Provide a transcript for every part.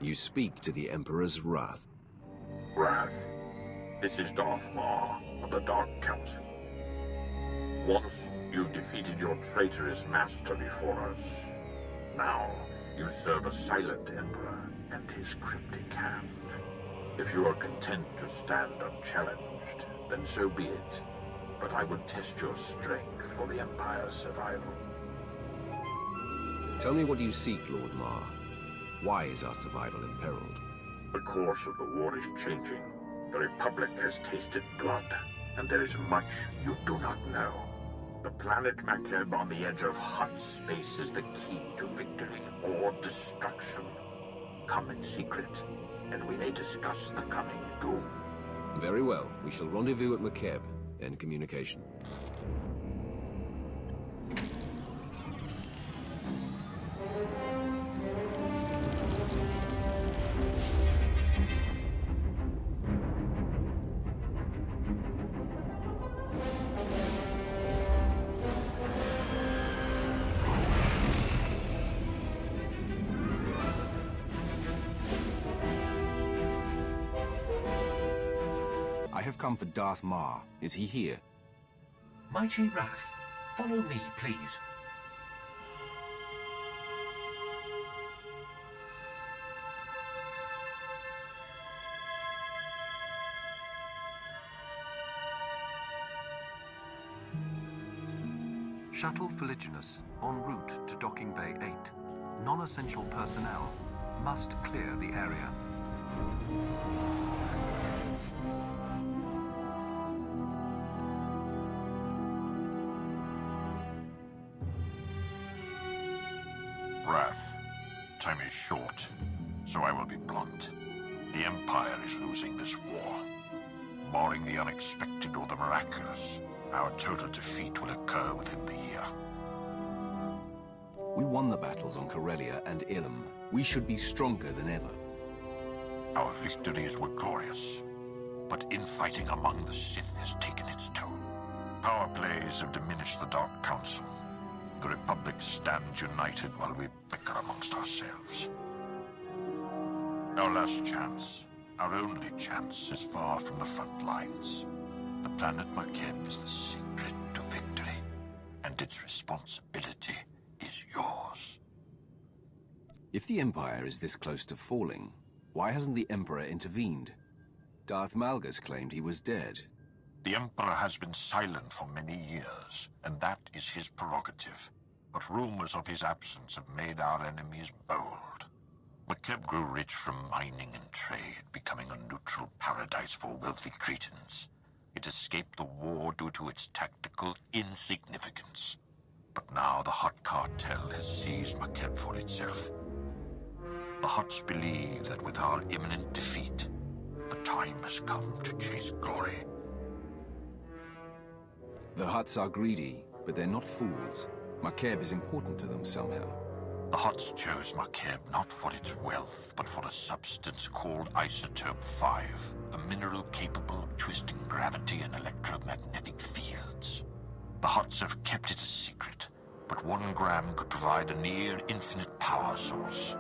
You speak to the Emperor's wrath. Wrath. This is Darth Maul of the Dark Council. Once, you've defeated your traitorous master before us. Now, you serve a silent Emperor and his cryptic hand. If you are content to stand unchallenged, then so be it. But I would test your strength for the Empire's survival. Tell me what you seek, Lord Mar. Why is our survival imperiled? The course of the war is changing. The Republic has tasted blood, and there is much you do not know. The planet Makeb on the edge of Hutt space is the key to victory or destruction. Come in secret, and we may discuss the coming doom. Very well. We shall rendezvous at Makeb. End communication. I have come for Darth Mar. Is he here? Mighty Wrath, follow me, please. Shuttle Fuliginous, en route to Docking Bay 8. Non-essential personnel must clear the area. Wrath. Time is short, so I will be blunt. The Empire is losing this war. Barring the unexpected or the miraculous, our total defeat will occur within the year. We won the battles on Corellia and Ilum. We should be stronger than ever. Our victories were glorious, but infighting among the Sith has taken its toll. Power plays have diminished the Dark Council. The Republic stands united while we bicker amongst ourselves. Our last chance, our only chance, is far from the front lines. The planet Makeb is the secret to victory, and its responsibility is yours. If the Empire is this close to falling, why hasn't the Emperor intervened? Darth Malgus claimed he was dead. The Emperor has been silent for many years, and that is his prerogative. But rumors of his absence have made our enemies bold. Makeb grew rich from mining and trade, becoming a neutral paradise for wealthy Cretans. It escaped the war due to its tactical insignificance. But now the Hutt Cartel has seized Makeb for itself. The Hutts believe that with our imminent defeat, the time has come to chase glory. The Hutts are greedy, but they're not fools. Makeb is important to them somehow. The Hutts chose Makeb not for its wealth, but for a substance called Isotope 5, a mineral capable of twisting gravity and electromagnetic fields. The Hutts have kept it a secret, but 1 gram could provide a near-infinite power source.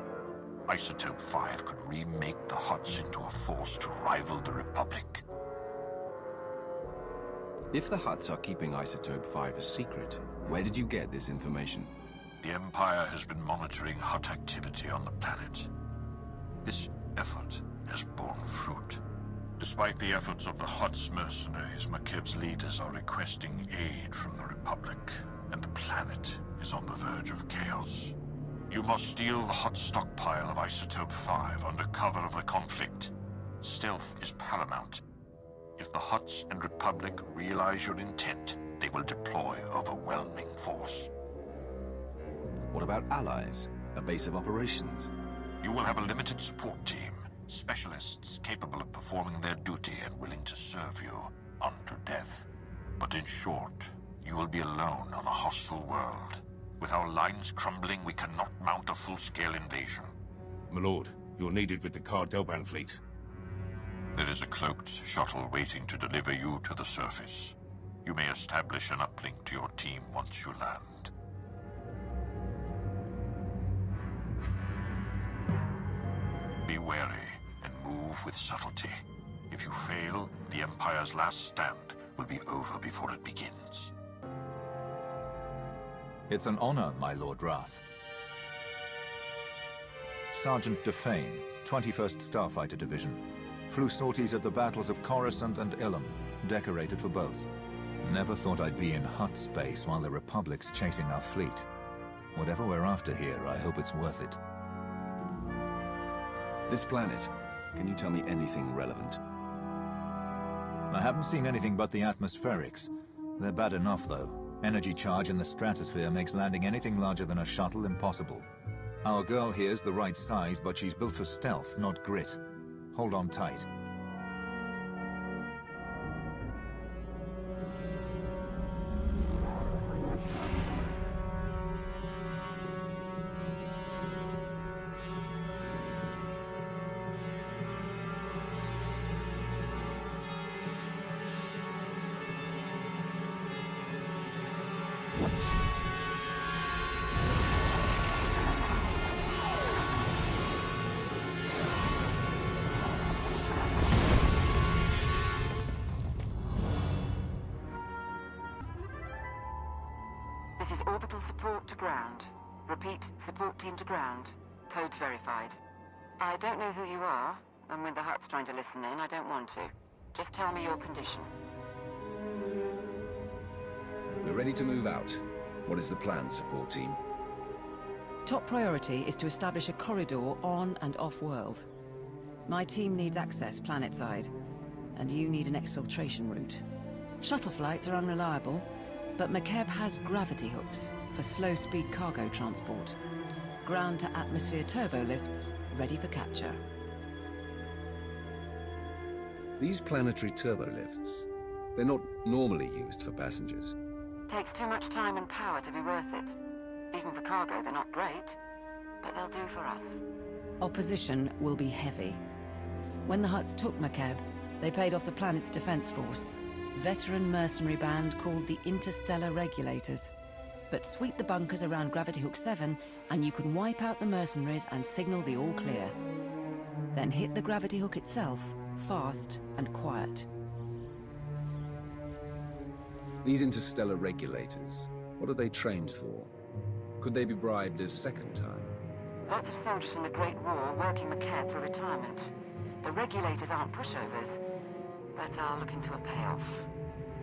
Isotope 5 could remake the Hutts into a force to rival the Republic. If the Hutts are keeping Isotope 5 a secret, where did you get this information? The Empire has been monitoring Hutt activity on the planet. This effort has borne fruit. Despite the efforts of the Hutt's mercenaries, Makeb's leaders are requesting aid from the Republic, and the planet is on the verge of chaos. You must steal the Hutt stockpile of Isotope 5 under cover of the conflict. Stealth is paramount. If the Hutts and Republic realize your intent, they will deploy overwhelming force. What about allies? A base of operations? You will have a limited support team, specialists capable of performing their duty and willing to serve you unto death. But in short, you will be alone on a hostile world. With our lines crumbling, we cannot mount a full-scale invasion. My lord, you're needed with the Cardelban fleet. There is a cloaked shuttle waiting to deliver you to the surface. You may establish an uplink to your team once you land. be wary and move with subtlety. If you fail, the Empire's last stand will be over before it begins. It's an honor, my Lord Wrath. Sergeant Defane, 21st Starfighter Division. Flew sorties at the battles of Coruscant and Ilum, decorated for both. Never thought I'd be in Hutt space while the Republic's chasing our fleet. Whatever we're after here, I hope it's worth it. This planet, can you tell me anything relevant? I haven't seen anything but the atmospherics. They're bad enough, though. Energy charge in the stratosphere makes landing anything larger than a shuttle impossible. Our girl here's the right size, but she's built for stealth, not grit. Hold on tight. This is orbital support to ground. Repeat, support team to ground. Codes verified. I don't know who you are, and when the Hutt's trying to listen in, I don't want to. Just tell me your condition. We're ready to move out. What is the plan, support team? Top priority is to establish a corridor on and off-world. My team needs access planetside, and you need an exfiltration route. Shuttle flights are unreliable, but McKeb has gravity hooks for slow-speed cargo transport. Ground-to-atmosphere turbolifts ready for capture. These planetary turbolifts, they're not normally used for passengers. Takes too much time and power to be worth it. Even for cargo, they're not great, but they'll do for us. Opposition will be heavy. When the Hutts took McKeb, they paid off the planet's defense force. Veteran mercenary band called the Interstellar Regulators. But sweep the bunkers around Gravity Hook 7 and you can wipe out the mercenaries and signal the all clear. Then hit the Gravity Hook itself, fast and quiet. These Interstellar Regulators, what are they trained for? Could they be bribed a second time? Lots of soldiers from the Great War working McKeb for retirement. The Regulators aren't pushovers, but I'll look into a payoff.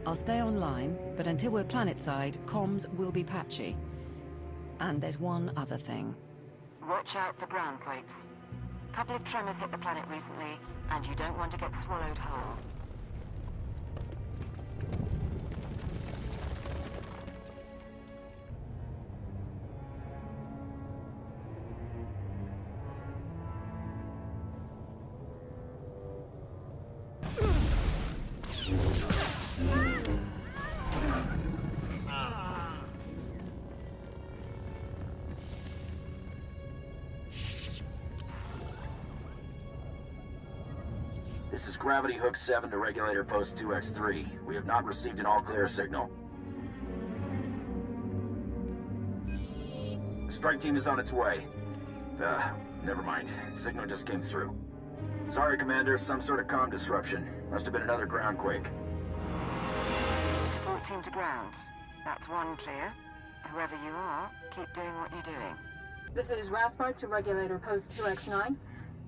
I'll stay online, but until we're planetside, comms will be patchy. And there's one other thing. Watch out for ground quakes. A couple of tremors hit the planet recently, and you don't want to get swallowed whole. This is Gravity Hook 7 to Regulator Post 2X3. We have not received an all-clear signal. The strike team is on its way. Never mind. Signal just came through. Sorry, Commander. Some sort of comm disruption. Must have been another ground quake. This is support team to ground. That's one clear. Whoever you are, keep doing what you're doing. This is Raspart to Regulator Post 2X9.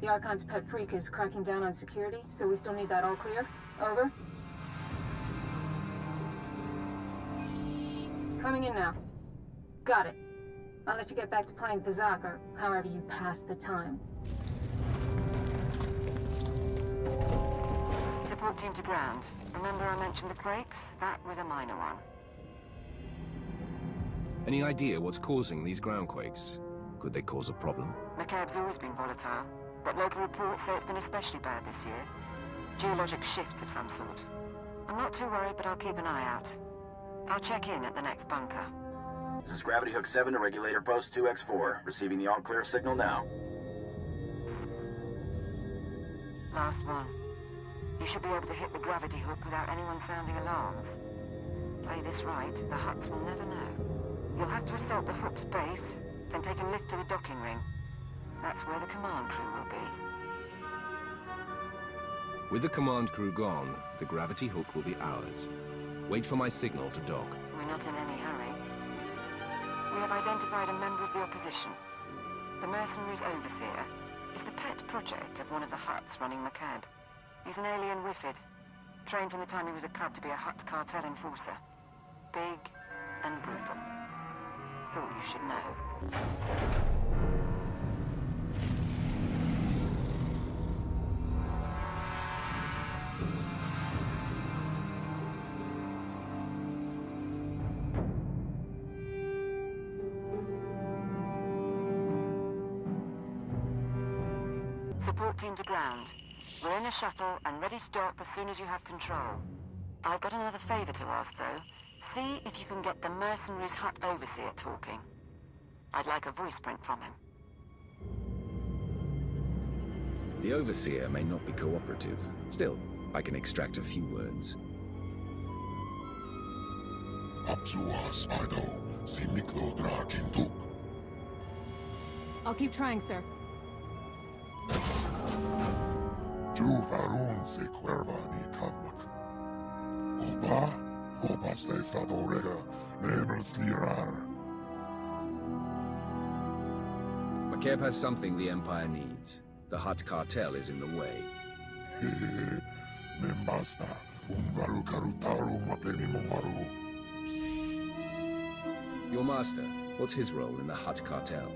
The Archon's pet freak is cracking down on security, so we still need that all clear. Over. Coming in now. Got it. I'll let you get back to playing Kazak, or however you pass the time. Support team to ground. Remember I mentioned the quakes? That was a minor one. Any idea what's causing these ground quakes? Could they cause a problem? McCabe's always been volatile, but local reports say it's been especially bad this year. Geologic shifts of some sort. I'm not too worried, but I'll keep an eye out. I'll check in at the next bunker. This is Gravity Hook 7 to Regulator Post 2X4. Receiving the all-clear signal now. Last one. You should be able to hit the gravity hook without anyone sounding alarms. Play this right, the Hutts will never know. You'll have to assault the hook's base, then take a lift to the docking ring. That's where the command crew will be. With the command crew gone, the gravity hook will be ours. Wait for my signal to dock. We're not in any hurry. We have identified a member of the opposition. The Mercenaries' Overseer is the pet project of one of the Hutts running McCabe. He's an alien Wifid, trained from the time he was a cub to be a Hutt Cartel enforcer. Big and brutal. Thought you should know. Support team to ground. We're in a shuttle and ready to dock as soon as you have control. I've got another favor to ask, though. See if you can get the Mercenaries' Hutt Overseer talking. I'd like a voice print from him. The Overseer may not be cooperative. Still, I can extract a few words. I'll keep trying, sir. McCabe has something the Empire needs. The Hutt Cartel is in the way. Your master, what's his role in the Hutt Cartel?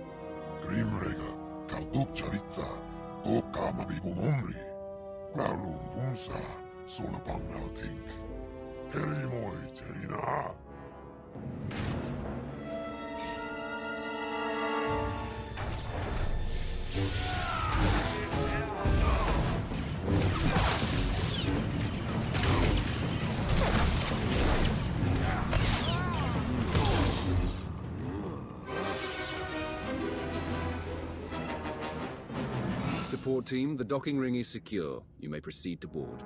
Support team, the docking ring is secure. You may proceed to board.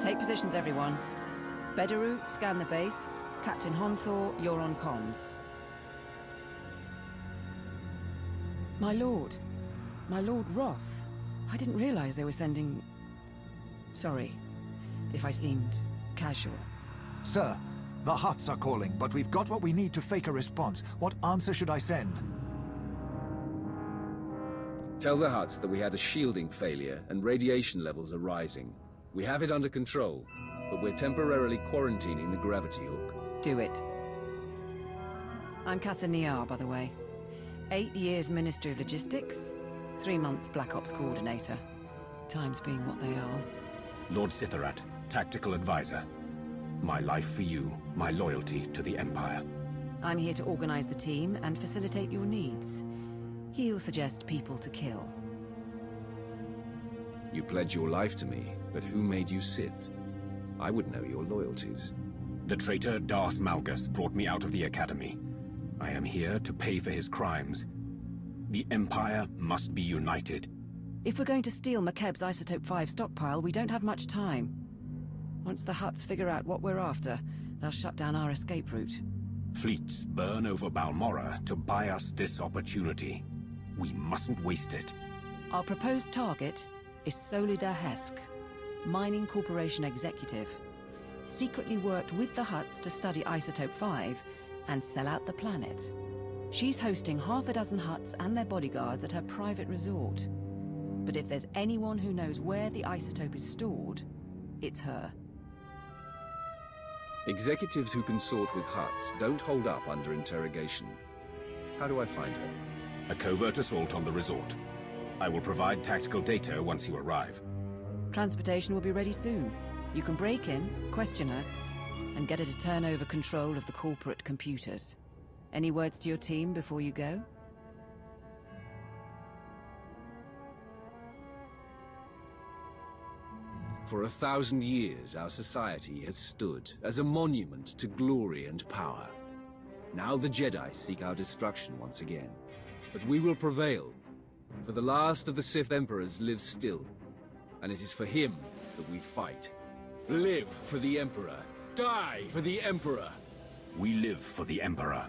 Take positions, everyone. Bedaru, scan the base. Captain Honthor, you're on comms. My lord. My Lord Roth. I didn't realize they were sending... Sorry, if I seemed casual. Sir, the Hutts are calling, but we've got what we need to fake a response. What answer should I send? Tell the Hutts that we had a shielding failure and radiation levels are rising. We have it under control, but we're temporarily quarantining the gravity hook. Do it. I'm Catherine Niar, by the way. 8 years Ministry of Logistics, 3 months Black Ops Coordinator. Times being what they are. Lord Sitharat, Tactical Advisor. My life for you, my loyalty to the Empire. I'm here to organize the team and facilitate your needs. He'll suggest people to kill. You pledge your life to me, but who made you Sith? I would know your loyalties. The traitor Darth Malgus brought me out of the Academy. I am here to pay for his crimes. The Empire must be united. If we're going to steal McCabe's Isotope 5 stockpile, we don't have much time. Once the Hutts figure out what we're after, they'll shut down our escape route. Fleets burn over Balmorra to buy us this opportunity. We mustn't waste it. Our proposed target is Solidar Hesk, Mining Corporation executive. Secretly worked with the Hutts to study Isotope 5 and sell out the planet. She's hosting half a dozen Hutts and their bodyguards at her private resort. But if there's anyone who knows where the isotope is stored, it's her. Executives who consort with Hutts don't hold up under interrogation. How do I find her? A covert assault on the resort. I will provide tactical data once you arrive. Transportation will be ready soon. You can break in, question her, and get her to turn over control of the corporate computers. Any words to your team before you go? For 1,000 years, our society has stood as a monument to glory and power. Now the Jedi seek our destruction once again. But we will prevail, for the last of the Sith Emperors lives still, and it is for him that we fight. Live for the Emperor. Die for the Emperor. We live for the Emperor.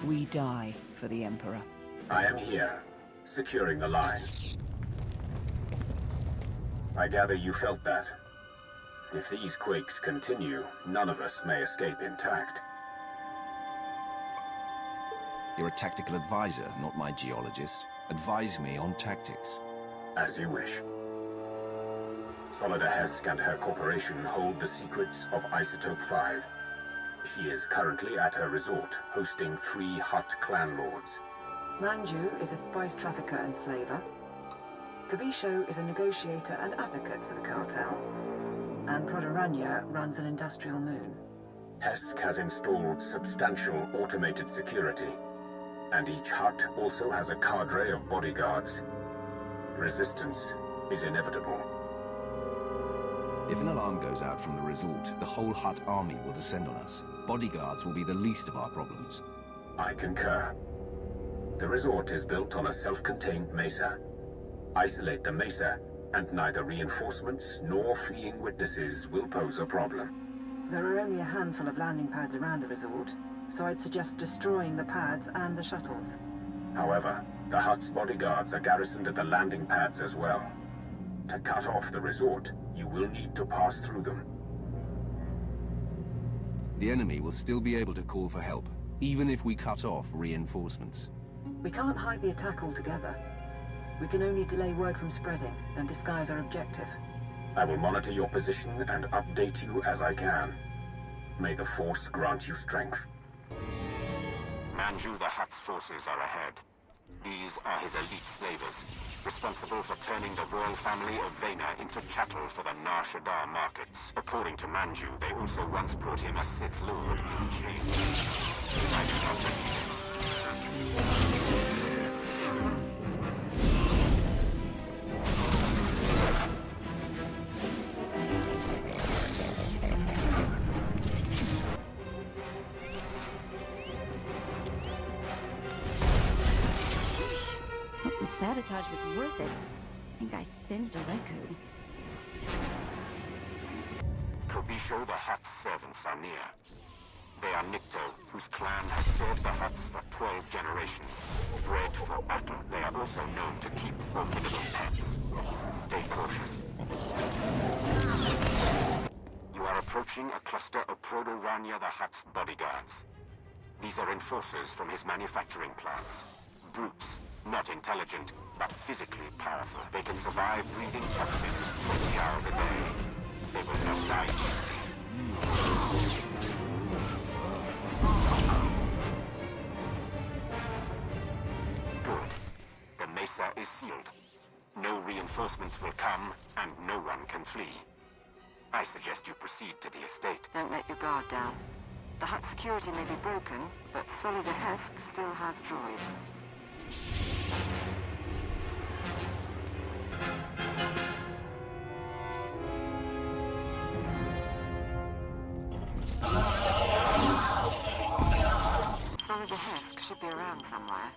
We die for the Emperor. I am here, securing the line. I gather you felt that. If these quakes continue, none of us may escape intact. You're a tactical advisor, not my geologist. Advise me on tactics. As you wish. Solida Hesk and her corporation hold the secrets of Isotope 5. She is currently at her resort, hosting 3 Hutt clan lords. Manju is a spice trafficker and slaver. Kabisho is a negotiator and advocate for the cartel. And Prodoranya runs an industrial moon. Hesk has installed substantial automated security, and each Hutt also has a cadre of bodyguards. Resistance is inevitable. If an alarm goes out from the resort, the whole Hutt army will descend on us. Bodyguards will be the least of our problems. I concur. The resort is built on a self-contained mesa. Isolate the mesa, and neither reinforcements nor fleeing witnesses will pose a problem. There are only a handful of landing pads around the resort, so I'd suggest destroying the pads and the shuttles. However, the Hutt's bodyguards are garrisoned at the landing pads as well. To cut off the resort, you will need to pass through them. The enemy will still be able to call for help, even if we cut off reinforcements. We can't hide the attack altogether. We can only delay word from spreading and disguise our objective. I will monitor your position and update you as I can. May the Force grant you strength. Manju the Hutt's forces are ahead. These are his elite slavers, responsible for turning the royal family of Vena into chattel for the Nar Shaddaa markets. According to Manju, they also once brought him a Sith Lord in chains. I do not believe him. Sabotage was worth it. I think I singed a Leku. Kabisho the Hutt's servants are near. They are Nikto, whose clan has served the Hutts for 12 generations. Bred for battle, they are also known to keep formidable pets. Stay cautious. You are approaching a cluster of Prodoranya the Hutt's bodyguards. These are enforcers from his manufacturing plants. Brutes. Not intelligent, but physically powerful. They can survive breathing toxins 20 hours a day. They will not die easily. Good. The mesa is sealed. No reinforcements will come, and no one can flee. I suggest you proceed to the estate. Don't let your guard down. The Hutt security may be broken, but Solida Hesk still has droids. Solida Hesk should be around somewhere.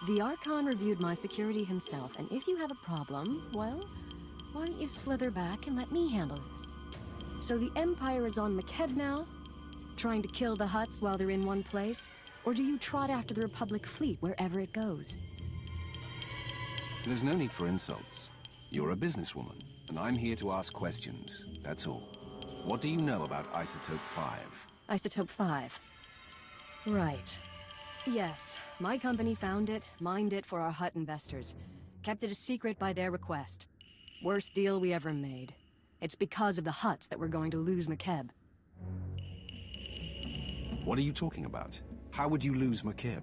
The Archon reviewed my security himself, and if you have a problem, well, why don't you slither back and let me handle this? So the Empire is on Makeb now? Trying to kill the Hutts while they're in one place? Or do you trot after the Republic fleet wherever it goes? There's no need for insults. You're a businesswoman, and I'm here to ask questions, that's all. What do you know about Isotope 5? Isotope 5. Right. Yes, my company found it, mined it for our Hutt investors. Kept it a secret by their request. Worst deal we ever made. It's because of the Hutts that we're going to lose Makeb. What are you talking about? How would you lose Makeb?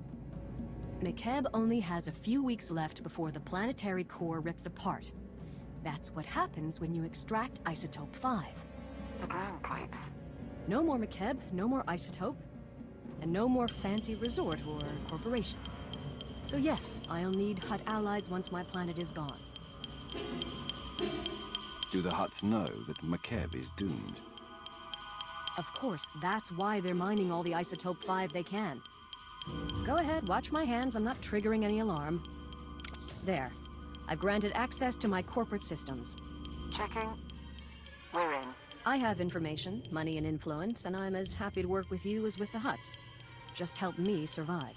Makeb only has a few weeks left before the planetary core rips apart. That's what happens when you extract Isotope 5. The ground quakes. No more Makeb, no more Isotope. and no more fancy resort or corporation. So yes, I'll need Hutt allies once my planet is gone. Do the Hutts know that McKeb is doomed? Of course, that's why they're mining all the Isotope 5 they can. Go ahead, watch my hands, I'm not triggering any alarm. There. I've granted access to my corporate systems. Checking. We're in. I have information, money, and influence, and I'm as happy to work with you as with the Hutts. Just help me survive.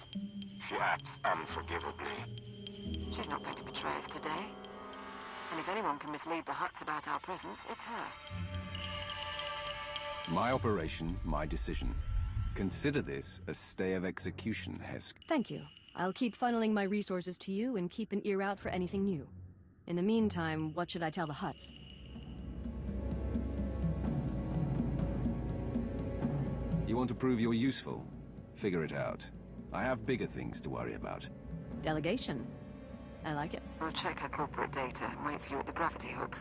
She acts unforgivably. She's not going to betray us today. And if anyone can mislead the Hutts about our presence, it's her. My operation, my decision. Consider this a stay of execution, Hesk. Thank you. I'll keep funneling my resources to you and keep an ear out for anything new. In the meantime, what should I tell the Hutts? You want to prove you're useful? Figure it out. I have bigger things to worry about. Delegation. I like it. We'll check her corporate data and wait for you at the gravity hook.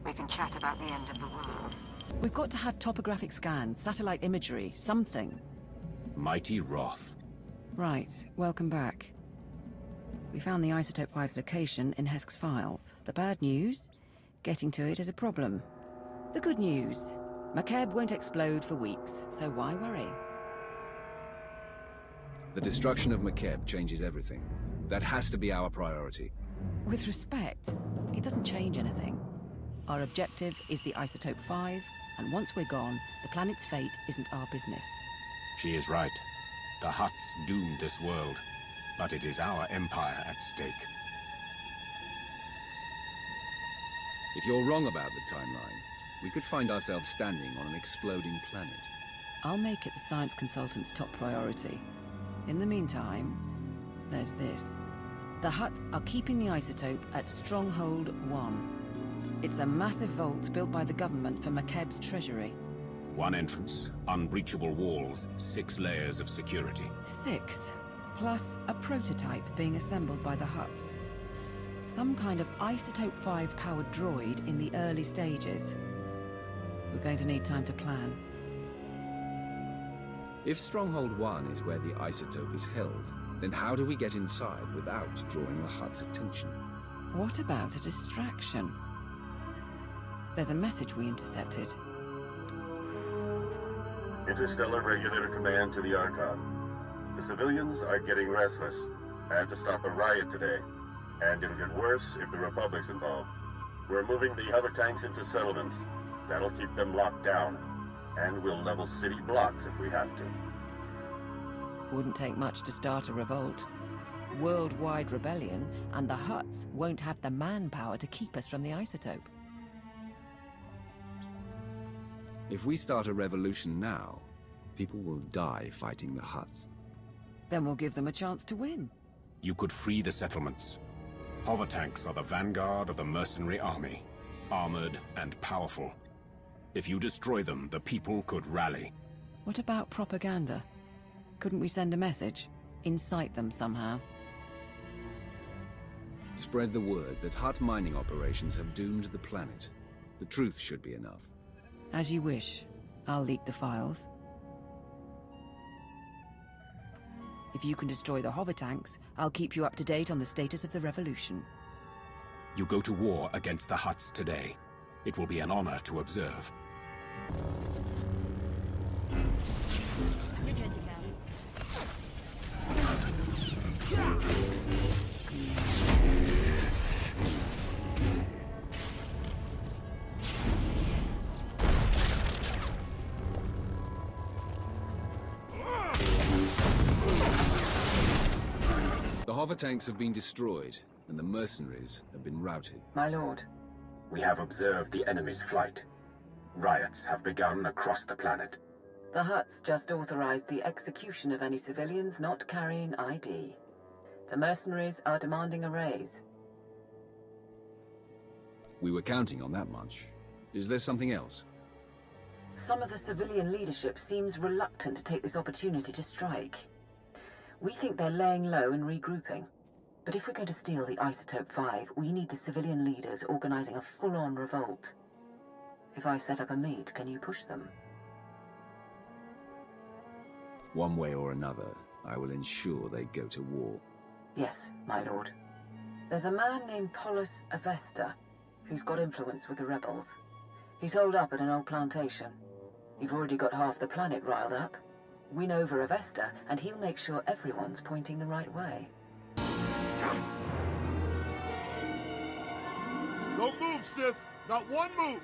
We can chat about the end of the world. We've got to have topographic scans, satellite imagery, something. Mighty Wrath. Right, welcome back. We found the Isotope 5's location in Hesk's files. The bad news? Getting to it is a problem. The good news? McKeb won't explode for weeks, so why worry? The destruction of McKeb changes everything. That has to be our priority. With respect, it doesn't change anything. Our objective is the Isotope 5, and once we're gone, the planet's fate isn't our business. She is right. The Hutts doomed this world, but it is our empire at stake. If you're wrong about the timeline, we could find ourselves standing on an exploding planet. I'll make it the science consultant's top priority. In the meantime, there's this. The Hutts are keeping the isotope at Stronghold 1. It's a massive vault built by the government for McKeb's treasury. One entrance, unbreachable walls, 6 layers of security. 6, plus a prototype being assembled by the Hutts. Some kind of Isotope 5 powered droid in the early stages. We're going to need time to plan. If Stronghold 1 is where the isotope is held, then how do we get inside without drawing the Hutt's attention? What about a distraction? There's a message we intercepted. Interstellar Regulator Command to the Archon. The civilians are getting restless. I have to stop a riot today. And it'll get worse if the Republic's involved. We're moving the hover tanks into settlements. That'll keep them locked down. And we'll level city blocks if we have to. Wouldn't take much to start a revolt. Worldwide rebellion, and the Hutts won't have the manpower to keep us from the isotope. If we start a revolution now, people will die fighting the Hutts. Then we'll give them a chance to win. You could free the settlements. Hover tanks are the vanguard of the mercenary army, armored and powerful. If you destroy them, the people could rally. What about propaganda? Couldn't we send a message? Incite them somehow? Spread the word that Hutt mining operations have doomed the planet. The truth should be enough. As you wish. I'll leak the files. If you can destroy the hover tanks, I'll keep you up to date on the status of the revolution. You go to war against the Hutts today. It will be an honor to observe. The hover tanks have been destroyed, and the mercenaries have been routed. My lord. We have observed the enemy's flight. Riots have begun across the planet. The Hutts just authorized the execution of any civilians not carrying ID. The mercenaries are demanding a raise. We were counting on that much. Is there something else? Some of the civilian leadership seems reluctant to take this opportunity to strike. We think they're laying low and regrouping. But if we're going to steal the Isotope 5, we need the civilian leaders organizing a full-on revolt. If I set up a meet, can you push them? One way or another, I will ensure they go to war. Yes, my lord. There's a man named Polis Avesta who's got influence with the rebels. He's holed up at an old plantation. You've already got half the planet riled up. Win over Avesta, and he'll make sure everyone's pointing the right way. Don't move, Sith! Not one move!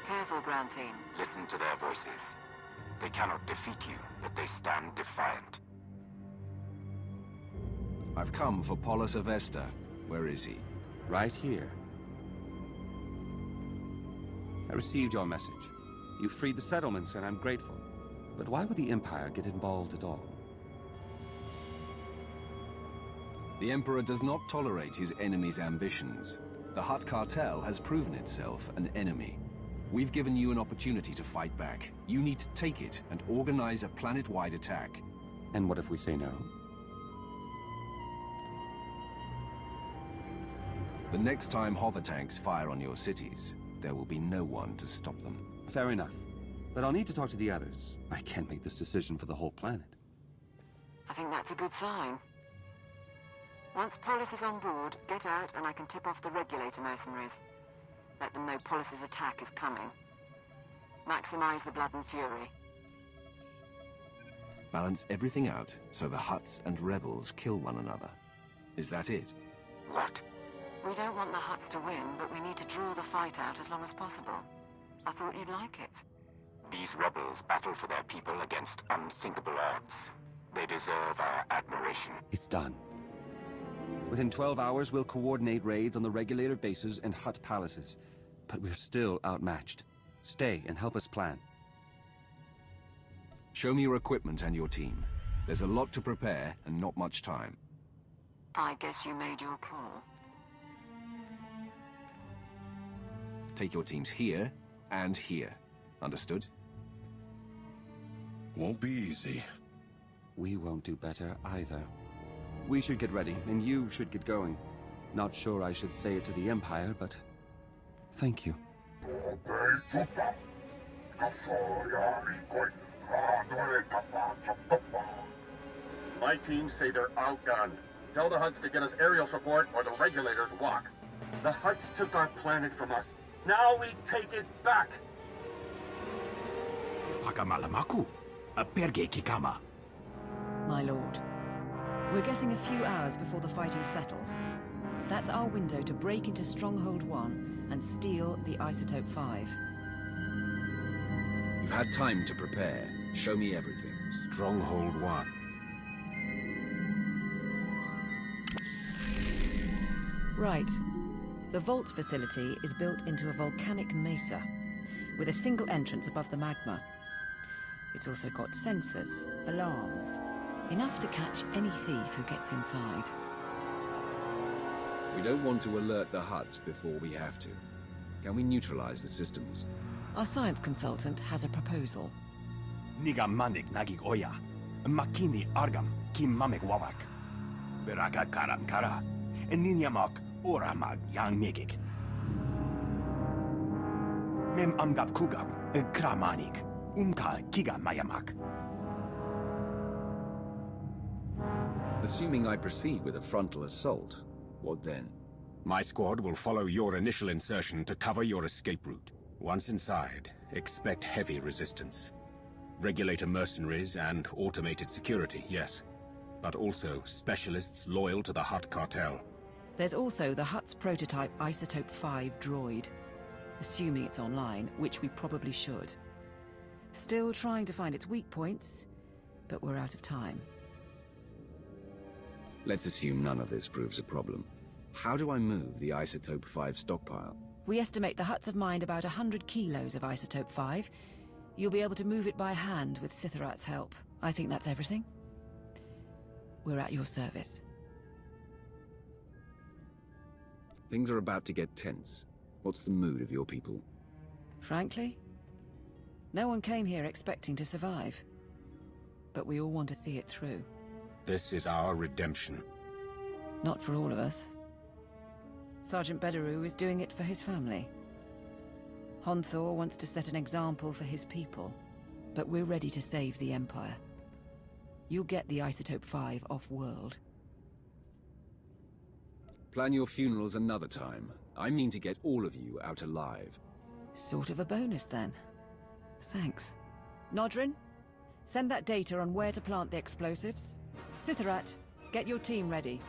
Careful, ground team. Listen to their voices. They cannot defeat you, but they stand defiant. I've come for Polis Avesta. Where is he? Right here. I received your message. You freed the settlements, and I'm grateful. But why would the Empire get involved at all? The Emperor does not tolerate his enemy's ambitions. The Hutt Cartel has proven itself an enemy. We've given you an opportunity to fight back. You need to take it and organize a planet-wide attack. And what if we say no? The next time hover tanks fire on your cities, there will be no one to stop them. Fair enough. But I'll need to talk to the others. I can't make this decision for the whole planet. I think that's a good sign. Once Polis is on board, get out and I can tip off the regulator mercenaries. Let them know Polis's attack is coming. Maximize the blood and fury. Balance everything out so the Hutts and rebels kill one another. Is that it? What? We don't want the Hutts to win, but we need to draw the fight out as long as possible. I thought you'd like it. These rebels battle for their people against unthinkable odds. They deserve our admiration. It's done. Within 12 hours, we'll coordinate raids on the regulator bases and Hutt palaces. But we're still outmatched. Stay and help us plan. Show me your equipment and your team. There's a lot to prepare and not much time. I guess you made your call. Take your teams here and here. Understood? Won't be easy. We won't do better either. We should get ready, and you should get going. Not sure I should say it to the Empire, but... thank you. My teams say they're outgunned. Tell the Hutts to get us aerial support or the regulators walk. The Hutts took our planet from us. Now we take it back! Pakamalamaku, perge kikama. My lord, we're getting a few hours before the fighting settles. That's our window to break into Stronghold 1 and steal the Isotope 5. You've had time to prepare. Show me everything. Stronghold 1. Right. The vault facility is built into a volcanic mesa, with a single entrance above the magma. It's also got sensors, alarms, enough to catch any thief who gets inside. We don't want to alert the Hutts before we have to. Can we neutralize the systems? Our science consultant has a proposal. Niga manik nagig oya. Makini argam kim mamek wawak. Beraka karam kara. Eninyamak oramag yang megik. Mem amgab kugab kramanik. Umka kiga mayamak. Assuming I proceed with a frontal assault, what then? My squad will follow your initial insertion to cover your escape route. Once inside, expect heavy resistance. Regulator mercenaries and automated security, yes. But also specialists loyal to the Hutt Cartel. There's also the Hutt's prototype Isotope 5 droid. Assuming it's online, which we probably should. Still trying to find its weak points, but we're out of time. Let's assume none of this proves a problem. How do I move the Isotope 5 stockpile? We estimate the Hutts have mined about 100 kilos of Isotope 5. You'll be able to move it by hand with Sitharat's help. I think that's everything. We're at your service. Things are about to get tense. What's the mood of your people? Frankly, no one came here expecting to survive. But we all want to see it through. This is our redemption. Not for all of us. Sergeant Bederu is doing it for his family. Honthor wants to set an example for his people. But we're ready to save the Empire. you'll get the Isotope 5 off-world. Plan your funerals another time. I mean to get all of you out alive. Sort of a bonus, then. Thanks. Nodrin, send that data on where to plant the explosives. Sitharat, get your team ready.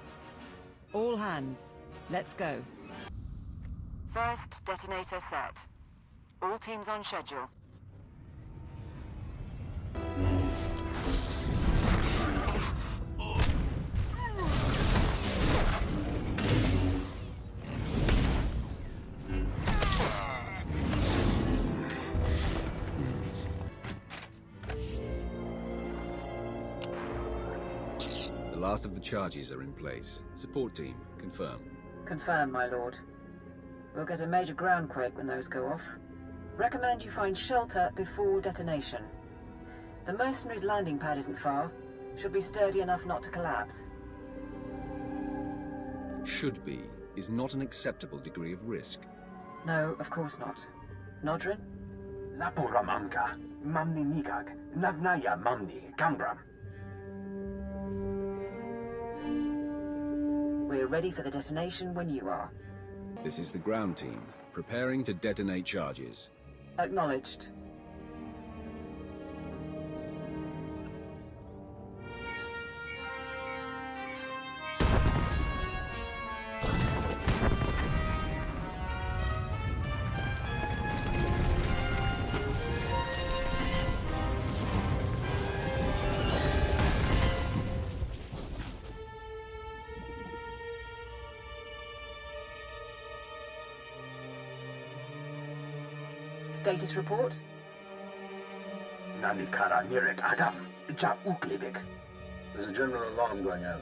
All hands, let's go. First detonator set. All teams on schedule. The last of the charges are in place. Support team, confirm. Confirm, my lord. We'll get a major groundquake when those go off. Recommend you find shelter before detonation. The mercenaries' landing pad isn't far. Should be sturdy enough not to collapse. Should be is not an acceptable degree of risk. No, of course not. Nodrin? Laporamamka, mamni nikag, nagnaya mamni, kambram. We're ready for the detonation when you are. This is the ground team, preparing to detonate charges. Acknowledged. Status report? Nanikara nirek agam, ja uklibik. There's a general alarm going out,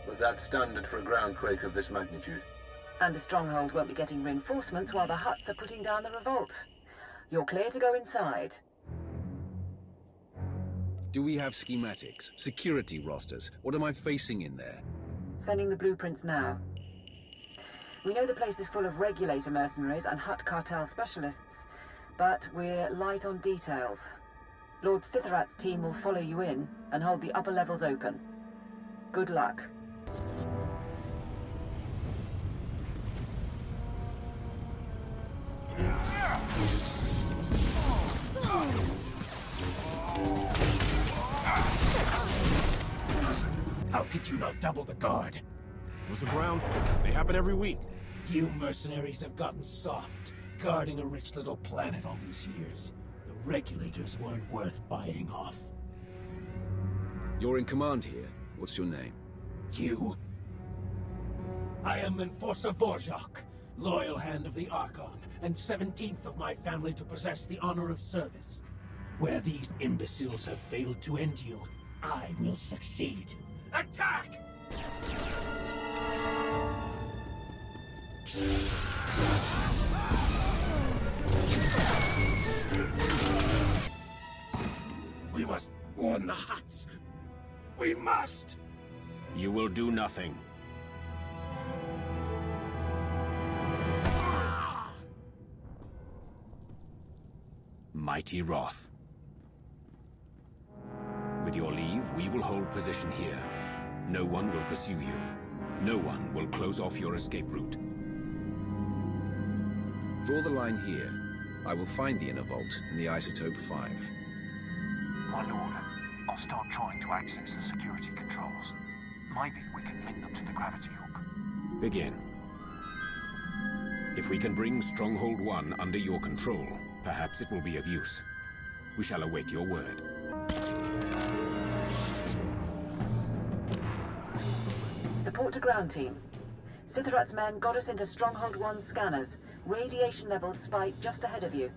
but that's standard for a groundquake of this magnitude. And the stronghold won't be getting reinforcements while the Hutts are putting down the revolt. You're clear to go inside. Do we have schematics, security rosters? What am I facing in there? Sending the blueprints now. We know the place is full of regulator mercenaries and Hutt Cartel specialists, but we're light on details. Lord Sitharat's team will follow you in and hold the upper levels open. Good luck. How could you not double the guard? It was a groundquake. They happen every week. You mercenaries have gotten soft, guarding a rich little planet all these years. The regulators weren't worth buying off. You're in command here. What's your name? You? I am Enforcer Vorjak, loyal hand of the Archon, and 17th of my family to possess the honor of service. Where these imbeciles have failed to end you, I will succeed. Attack! We must warn the Hutts. We must! You will do nothing. Mighty Wrath. With your leave, we will hold position here. No one will pursue you. No one will close off your escape route. Draw the line here. I will find the inner vault and the Isotope 5. My lord, I'll start trying to access the security controls. Maybe we can link them to the gravity hook. Begin. If we can bring Stronghold 1 under your control, perhaps it will be of use. We shall await your word. Support to ground team. Sitharat's men got us into Stronghold 1 scanners. Radiation levels spike just ahead of you.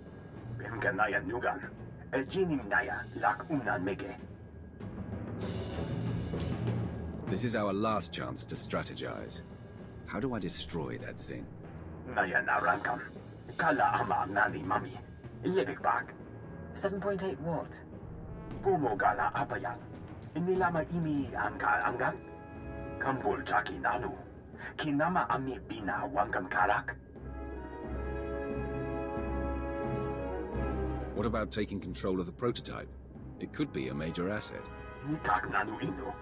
This is our last chance to strategize. How do I destroy that thing? 7.8 watt. Pumogala apayan. Inilama imi angka angam. Kambul chaki nalu. Kinama ami bina wangam karak. What about taking control of the prototype? It could be a major asset. Nikak nanu inu,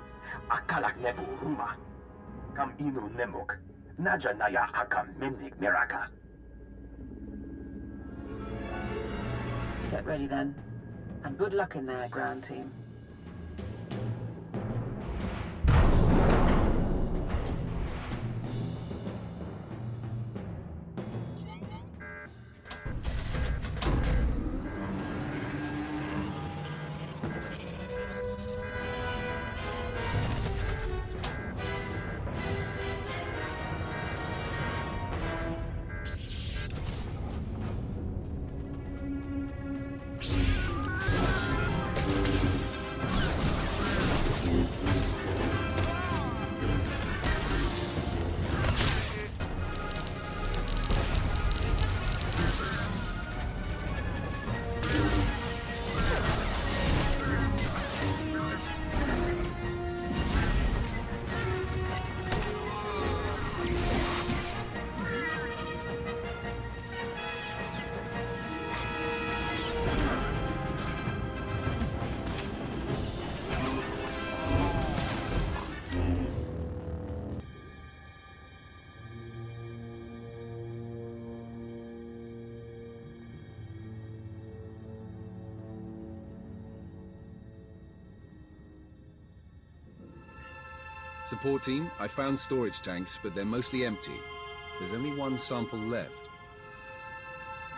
akalak nebu ruma. Kam inu nemuk, naja naya akam memnik miraka. Get ready then. And good luck in there, ground team. Support team, I found storage tanks, but they're mostly empty. There's only one sample left.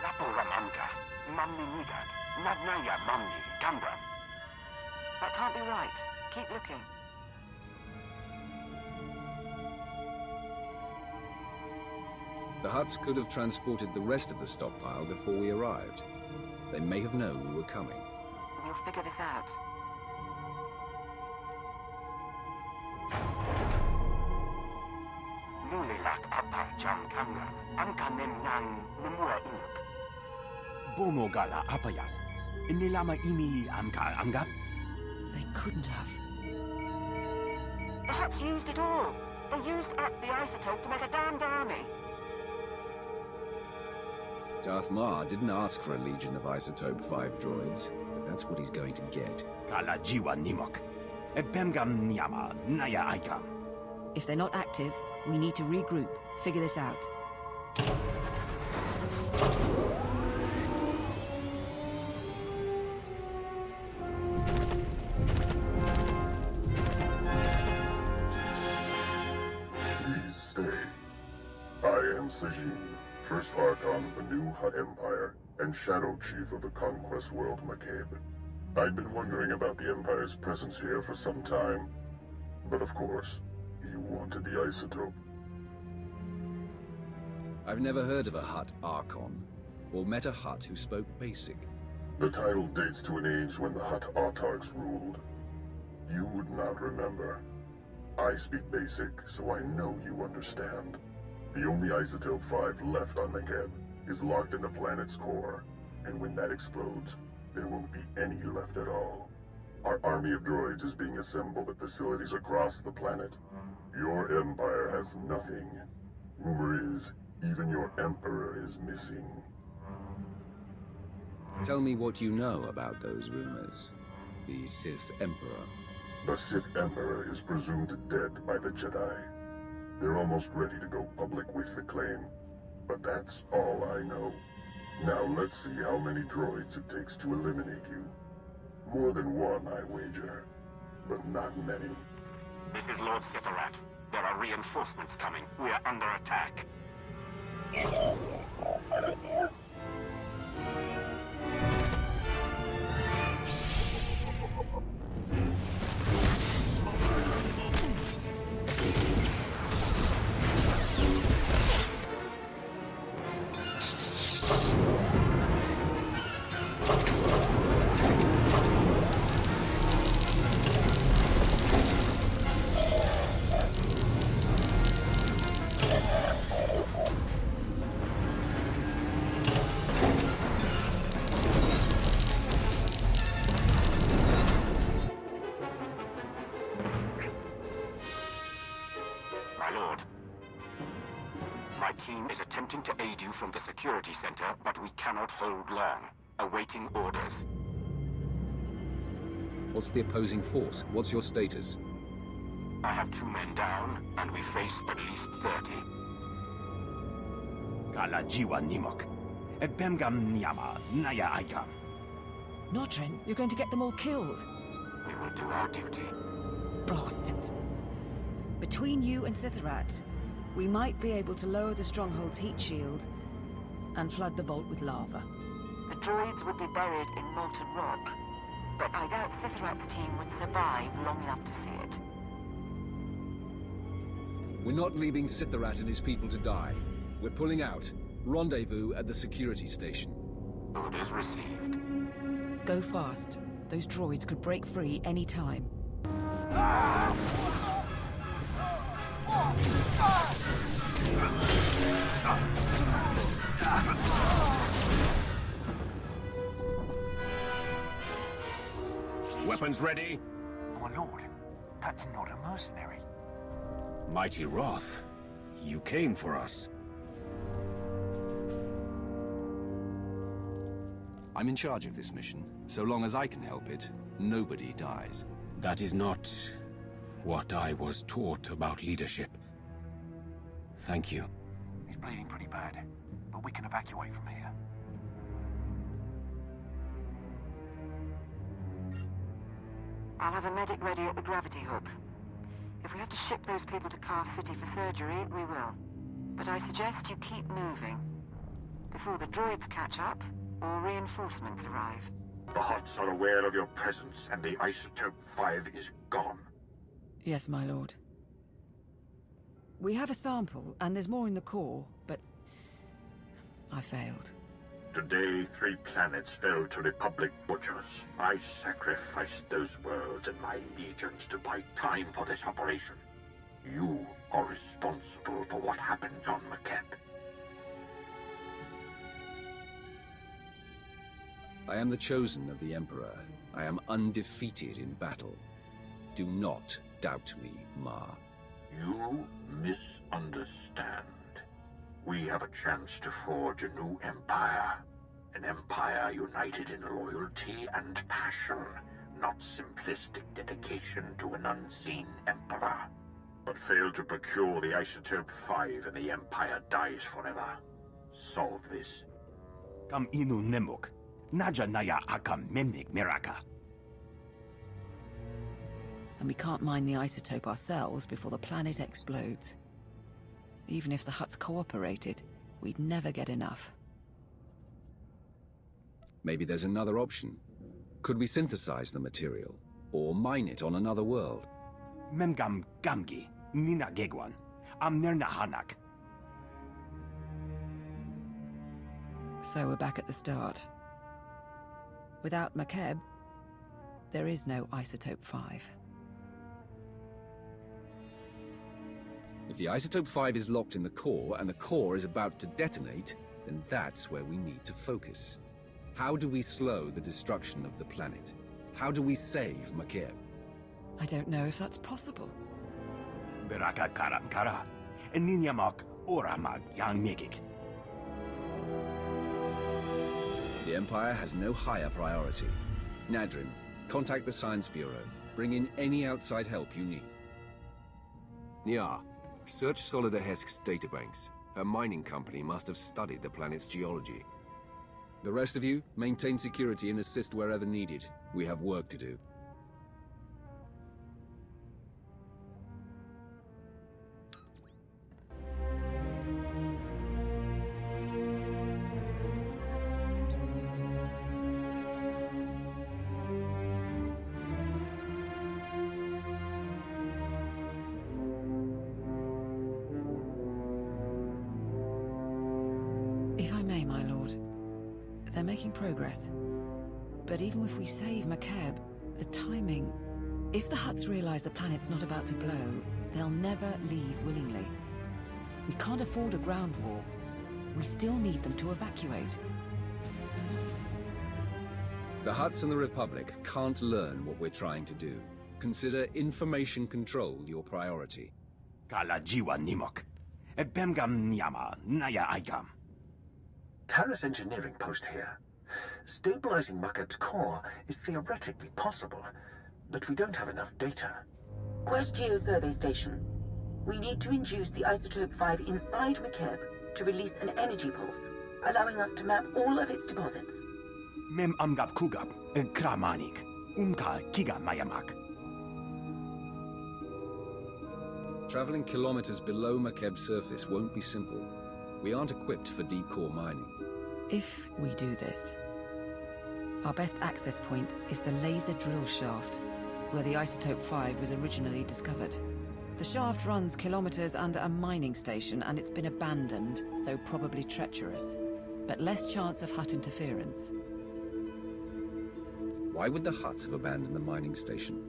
That can't be right. Keep looking. The Hutts could have transported the rest of the stockpile before we arrived. They may have known we were coming. We'll figure this out. Nulilak apa jam kanga, angka nang nemua inuk. Bomogala apa yan? Inilama ini angka anggap? They couldn't have. The Hutts used it all. They used up the isotope to make a damned army. Darth Maul didn't ask for a legion of Isotope 5 droids, but that's what he's going to get. Kala jiwa nimok. Ebemgam nyama naya aikam. If they're not active, we need to regroup, figure this out. Please stay. I am Sajin, First Archon of the new Hutt Empire, and Shadow Chief of the Conquest World McCabe. I'd been wondering about the Empire's presence here for some time, but of course, you wanted the isotope. I've never heard of a Hutt Archon, or met a Hutt who spoke Basic. The title dates to an age when the Hutt Autarchs ruled. You would not remember. I speak Basic, so I know you understand. The only Isotope 5 left on McCabe is locked in the planet's core, and when that explodes, there won't be any left at all. Our army of droids is being assembled at facilities across the planet. Your Empire has nothing. Rumor is, even your Emperor is missing. Tell me what you know about those rumors. The Sith Emperor. The Sith Emperor is presumed dead by the Jedi. They're almost ready to go public with the claim, but that's all I know. Now let's see how many droids it takes to eliminate you. More than one, I wager, but not many. This is Lord Sitharat. There are reinforcements coming. We are under attack. To aid you from the security center, but we cannot hold long. Awaiting orders. What's the opposing force? What's your status? I have 2 men down, and we face at least 30. Kala jiwa nimok. Ebemgam nyama naya aikam. Notrin, you're going to get them all killed. We will do our duty. Bastard. Between you and Sitharat, we might be able to lower the stronghold's heat shield and flood the vault with lava. The droids would be buried in molten rock, but I doubt Sitharat's team would survive long enough to see it. We're not leaving Sitharat and his people to die. We're pulling out. Rendezvous at the security station. Orders received. Go fast. Those droids could break free any time. Weapons ready? My lord, that's not a mercenary. Mighty Wrath, you came for us. I'm in charge of this mission. So long as I can help it, nobody dies. That is not what I was taught about leadership. Thank you. He's bleeding pretty bad, but we can evacuate from here. I'll have a medic ready at the gravity hook. If we have to ship those people to Cast City for surgery, we will. But I suggest you keep moving. Before the droids catch up, or reinforcements arrive. The Hutts are aware of your presence, and the Isotope 5 is gone. Yes, my lord. We have a sample, and there's more in the core, but I failed. Today, 3 planets fell to Republic butchers. I sacrificed those worlds and my legions to buy time for this operation. You are responsible for what happened on Makeb. I am the chosen of the Emperor. I am undefeated in battle. Do not doubt me, Ma. You misunderstand. We have a chance to forge a new empire. An empire united in loyalty and passion, not simplistic dedication to an unseen emperor. But fail to procure the Isotope 5 and the empire dies forever. Solve this. Kam inu nemuk. Naja naya akam memnik miraka. And we can't mine the isotope ourselves before the planet explodes. Even if the Hutts cooperated, we'd never get enough. Maybe there's another option. Could we synthesize the material? Or mine it on another world? Memgam gamgi, nina gegwan, amnerna hanak. So we're back at the start. Without Makeb, there is no Isotope 5. If the Isotope 5 is locked in the core, and the core is about to detonate, then that's where we need to focus. How do we slow the destruction of the planet? How do we save Makeb? I don't know if that's possible. Beraka karam kara, eninyamak oramag yang megik. The Empire has no higher priority. Nadrin, contact the Science Bureau. Bring in any outside help you need. Nya, search Solida Hesk's databanks. Her mining company must have studied the planet's geology. The rest of you, maintain security and assist wherever needed. We have work to do. If I may, my lord, they're making progress. But even if we save Makeb, the timing... If the Hutts realize the planet's not about to blow, they'll never leave willingly. We can't afford a ground war. We still need them to evacuate. The Hutts and the Republic can't learn what we're trying to do. Consider information control your priority. Kala jiwa nimok. Ebemgam nyama naya aikam. Terrace engineering post here. Stabilizing Makeb's core is theoretically possible, but we don't have enough data. Quest Geo Survey Station. We need to induce the Isotope 5 inside McKeb to release an energy pulse, allowing us to map all of its deposits. Mem amgab kugab, kramanik, umka kiga mayamak. Traveling kilometers below McKeb's surface won't be simple. We aren't equipped for deep core mining. If we do this, our best access point is the laser drill shaft, where the Isotope 5 was originally discovered. The shaft runs kilometers under a mining station, and it's been abandoned, so probably treacherous. But less chance of Hutt interference. Why would the Hutts have abandoned the mining station?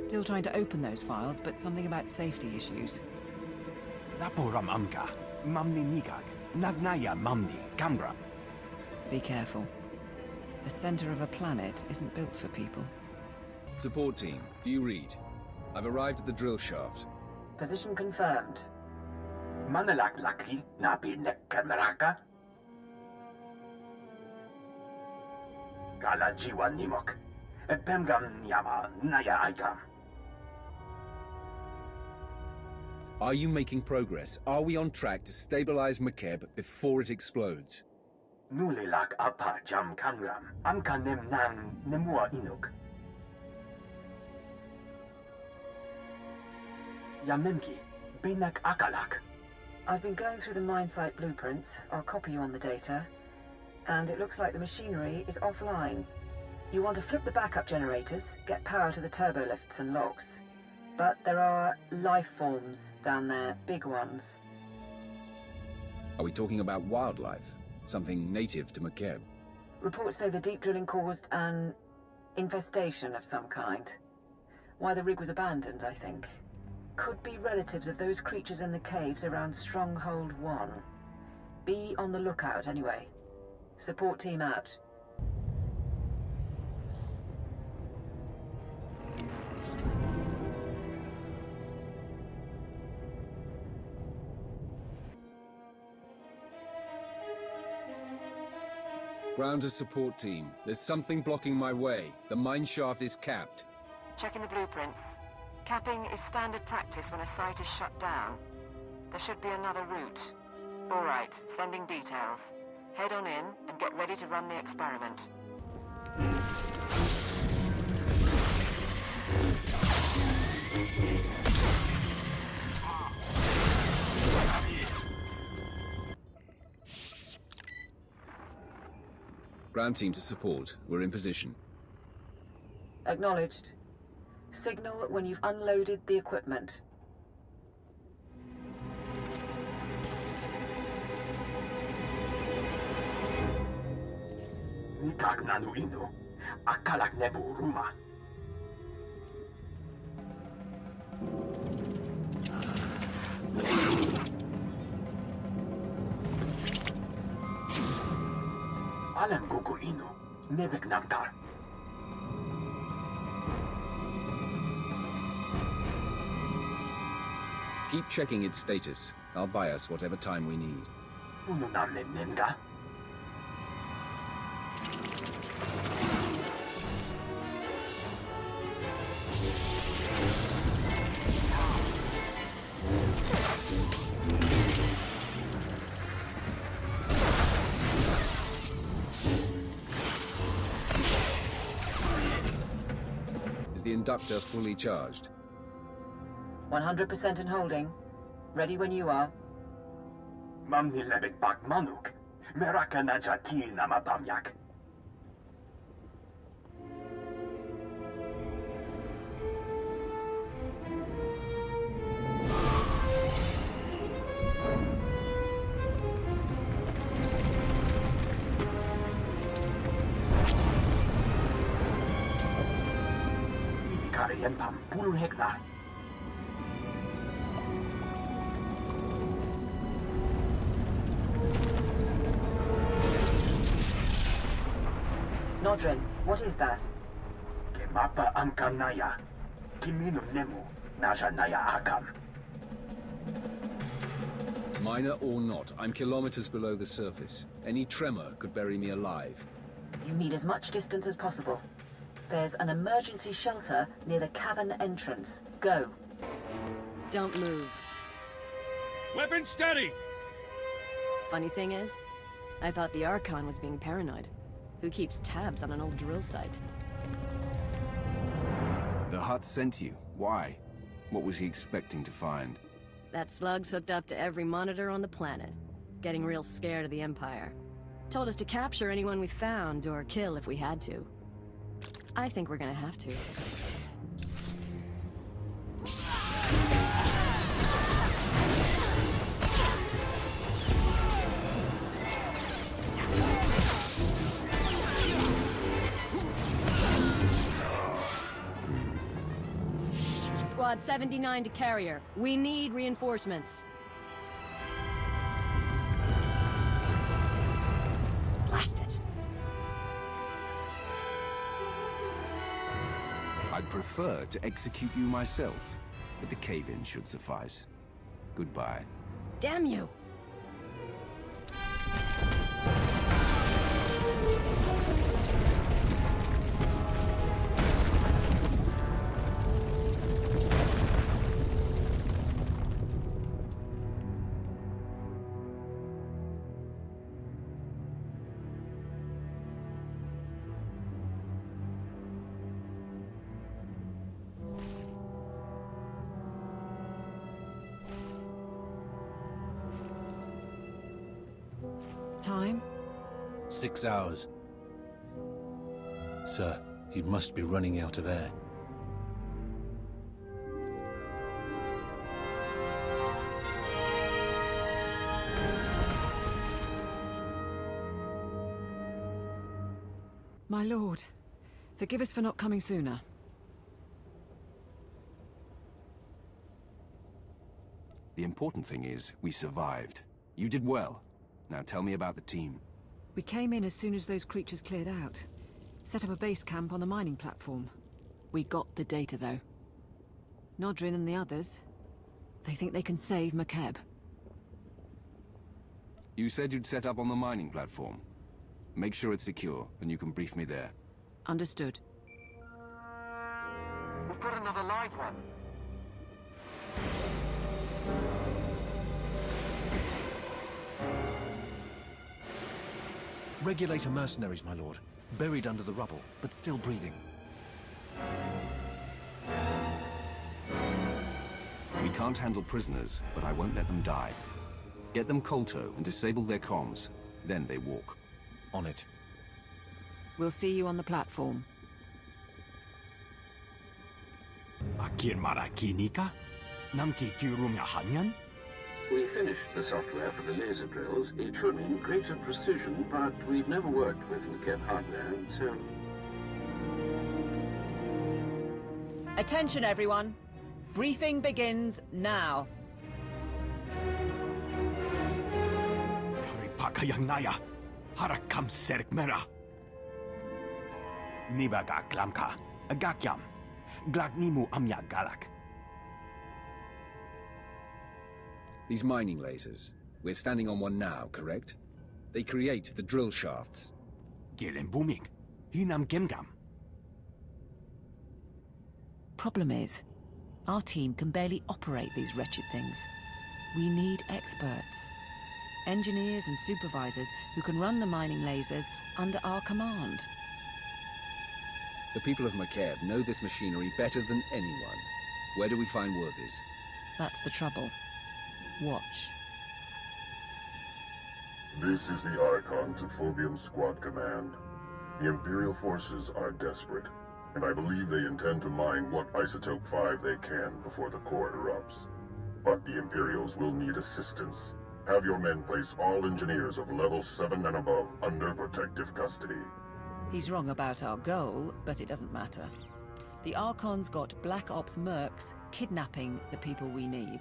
Still trying to open those files, but something about safety issues. Raporam amka, mamni nikak, nagnaya mamni, kambra. Be careful. The center of a planet isn't built for people. Support team, do you read? I've arrived at the drill shaft. Position confirmed. Manalak laki nabi nekkameraka. Gala jiwa nimok. Epemgam nyama naya aikam. Are you making progress? Are we on track to stabilize McKeb before it explodes? Nulilak apa jam kamram. Amka nemnan nemua inuk. Yamemki, Benak Akalak. I've been going through the mine site blueprints. I'll copy you on the data. And it looks like the machinery is offline. You want to flip the backup generators, get power to the turbo lifts and locks. But there are life forms down there, big ones. Are we talking about wildlife? Something native to McKeb? Reports say the deep drilling caused an infestation of some kind. Why the rig was abandoned, I think. Could be relatives of those creatures in the caves around Stronghold 1. Be on the lookout anyway. Support team out. Ground to support team. There's something blocking my way. The mine shaft is capped. Checking the blueprints. Capping is standard practice when a site is shut down. There should be another route. All right, sending details. Head on in and get ready to run the experiment. Ground team to support. We're in position. Acknowledged. Signal when you've unloaded the equipment. Nikak nanu indo, akalak nebu ruma. Alam gugu ino, nebek namkar. Keep checking its status. I'll buy us whatever time we need. Puno nam nemnenga. Is the inductor fully charged? 100% in holding. Ready when you are. Mamni lebek bak manuk. Meraka najaki nama bamyak. Ini kariyan pam pulul hektar. Nodrin, what is that? Kemapa amkam naya. Kimino nemu naja naya akam. Minor or not, I'm kilometers below the surface. Any tremor could bury me alive. You need as much distance as possible. There's an emergency shelter near the cavern entrance. Go. Don't move. Weapon steady! Funny thing is, I thought the Archon was being paranoid. Who keeps tabs on an old drill site? The Hutt sent you. Why? What was he expecting to find? That slug's hooked up to every monitor on the planet. Getting real scared of the Empire. Told us to capture anyone we found, or kill if we had to. I think we're gonna have to. Squad 79 to carrier. We need reinforcements. Blast it. I'd prefer to execute you myself, but the cave-in should suffice. Goodbye. Damn you! Time? 6 hours. Sir, you must be running out of air. My lord, forgive us for not coming sooner. The important thing is, we survived. You did well. Now tell me about the team. We came in as soon as those creatures cleared out. Set up a base camp on the mining platform. We got the data, though. Nodrin and the others, they think they can save McKeb. You said you'd set up on the mining platform. Make sure it's secure, and you can brief me there. Understood. We've got another live one. Regulator mercenaries, my lord. Buried under the rubble, but still breathing. We can't handle prisoners, but I won't let them die. Get them Kolto and disable their comms. Then they walk. On it. We'll see you on the platform. Akir marakinika? Namki kirumya hanyan? We finished the software for the laser drills. It should mean greater precision, but we've never worked with McKeb hardware, so... Attention, everyone. Briefing begins now. Karipakayang naya, harakam serikmera. Nibaga glamka, agakyam, glagnimu amya galak. These mining lasers. We're standing on one now, correct? They create the drill shafts. Gelen booming. Hinam gemgam. Problem is, our team can barely operate these wretched things. We need experts. Engineers and supervisors who can run the mining lasers under our command. The people of McKeb know this machinery better than anyone. Where do we find workers? That's the trouble. Watch. This is the Archon to Phobium Squad Command. The Imperial forces are desperate, and I believe they intend to mine what Isotope 5 they can before the core erupts. But the Imperials will need assistance. Have your men place all engineers of level 7 and above under protective custody. He's wrong about our goal, but it doesn't matter. The Archon's got Black Ops mercs kidnapping the people we need.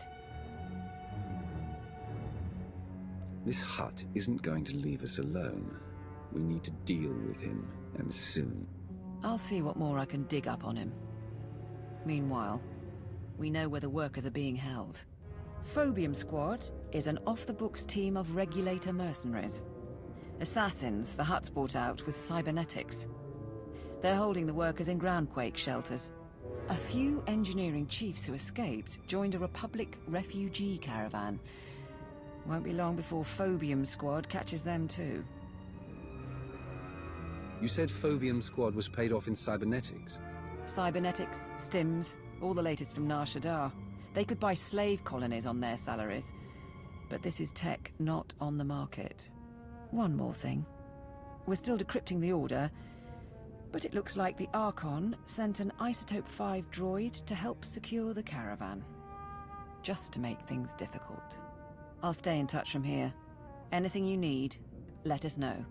This Hutt isn't going to leave us alone. We need to deal with him, and soon. I'll see what more I can dig up on him. Meanwhile, we know where the workers are being held. Phobium Squad is an off-the-books team of regulator mercenaries. Assassins the Hutts brought out with cybernetics. They're holding the workers in groundquake shelters. A few engineering chiefs who escaped joined a Republic refugee caravan. Won't be long before Phobium Squad catches them too. You said Phobium Squad was paid off in cybernetics? Cybernetics, stims, all the latest from Nar Shaddaa. They could buy slave colonies on their salaries. But this is tech not on the market. One more thing. We're still decrypting the order, but it looks like the Archon sent an Isotope 5 droid to help secure the caravan. Just to make things difficult. I'll stay in touch from here. Anything you need, let us know.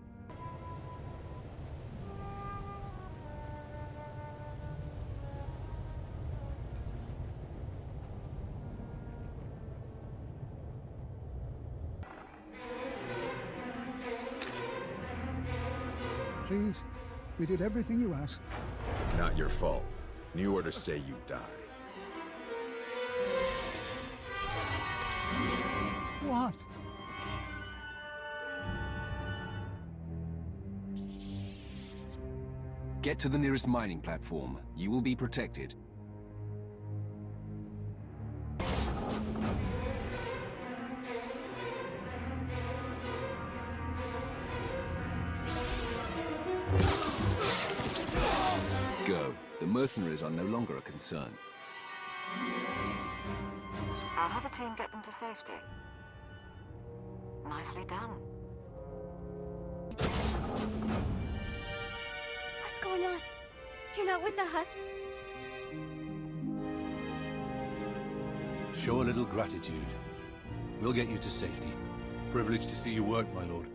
Please, we did everything you asked. Not your fault. New orders say you die. What? Get to the nearest mining platform. You will be protected. Go. The mercenaries are no longer a concern. I'll have a team get them to safety. Nicely done. What's going on? You're not with the Hutts? Show a little gratitude. We'll get you to safety. Privileged to see you work, my lord.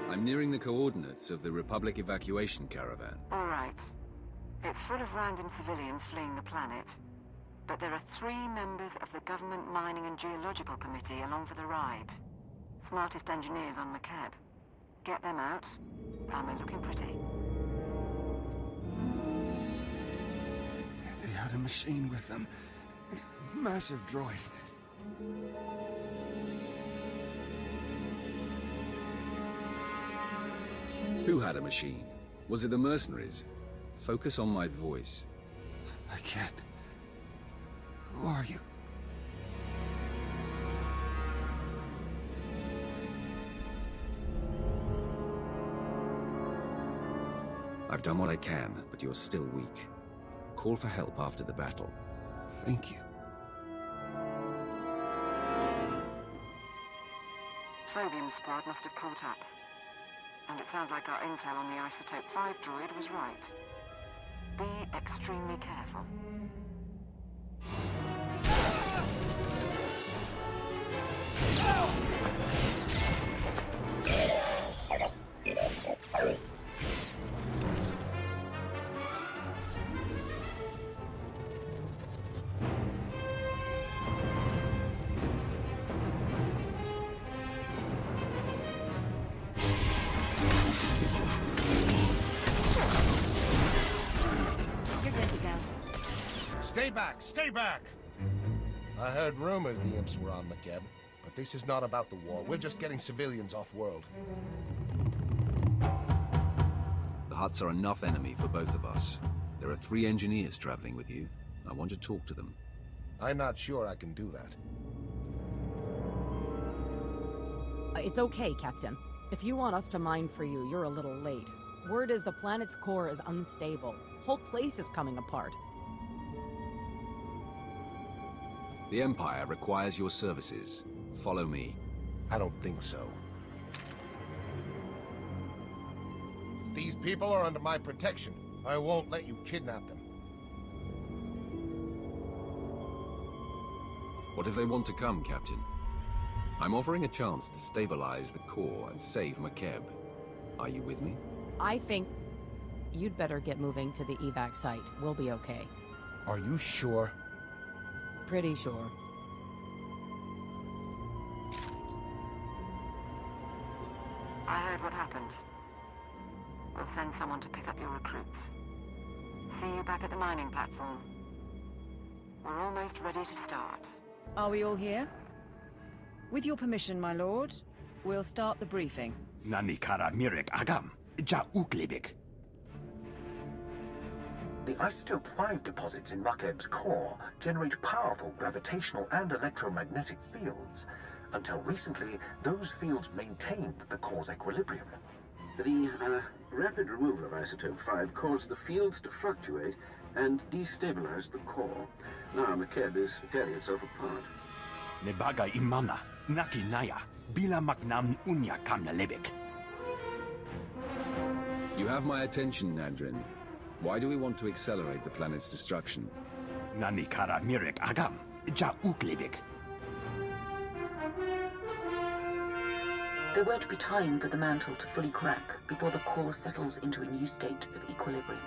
I'm nearing the coordinates of the Republic evacuation caravan. All right. It's full of random civilians fleeing the planet. But there are 3 members of the Government Mining and Geological Committee along for the ride. Smartest engineers on McKeb. Get them out, and we're looking pretty. They had a machine with them. Massive droid. Who had a machine? Was it the mercenaries? Focus on my voice. I can't. Who are you? I've done what I can, but you're still weak. Call for help after the battle. Thank you. Phobium Squad must have caught up. And it sounds like our intel on the Isotope 5 droid was right. Be extremely careful. Stay back! Stay back! I heard rumors the imps were on McKeb, but this is not about the war. We're just getting civilians off-world. The Hutts are enough enemy for both of us. There are 3 engineers traveling with you. I want to talk to them. I'm not sure I can do that. It's okay, Captain. If you want us to mine for you, you're a little late. Word is the planet's core is unstable. Whole place is coming apart. The Empire requires your services. Follow me. I don't think so. These people are under my protection. I won't let you kidnap them. What if they want to come, Captain? I'm offering a chance to stabilize the core and save McKeb. Are you with me? I think you'd better get moving to the evac site. We'll be okay. Are you sure? Pretty sure. I heard what happened. We'll send someone to pick up your recruits. See you back at the mining platform. We're almost ready to start. Are we all here? With your permission, my lord, we'll start the briefing. Nani kara mirek agam, ja uklibik. The Isotope 5 deposits in Makeb's core generate powerful gravitational and electromagnetic fields. Until recently, those fields maintained the core's equilibrium. The rapid removal of Isotope 5 caused the fields to fluctuate and destabilized the core. Now Makeb is tearing itself apart. Nebaga imana, naki naya, bila maknam unya kamna lebek. You have my attention, Nadrin. Why do we want to accelerate the planet's destruction? Nani kara mirek agam, ja uklibik. There won't be time for the mantle to fully crack before the core settles into a new state of equilibrium.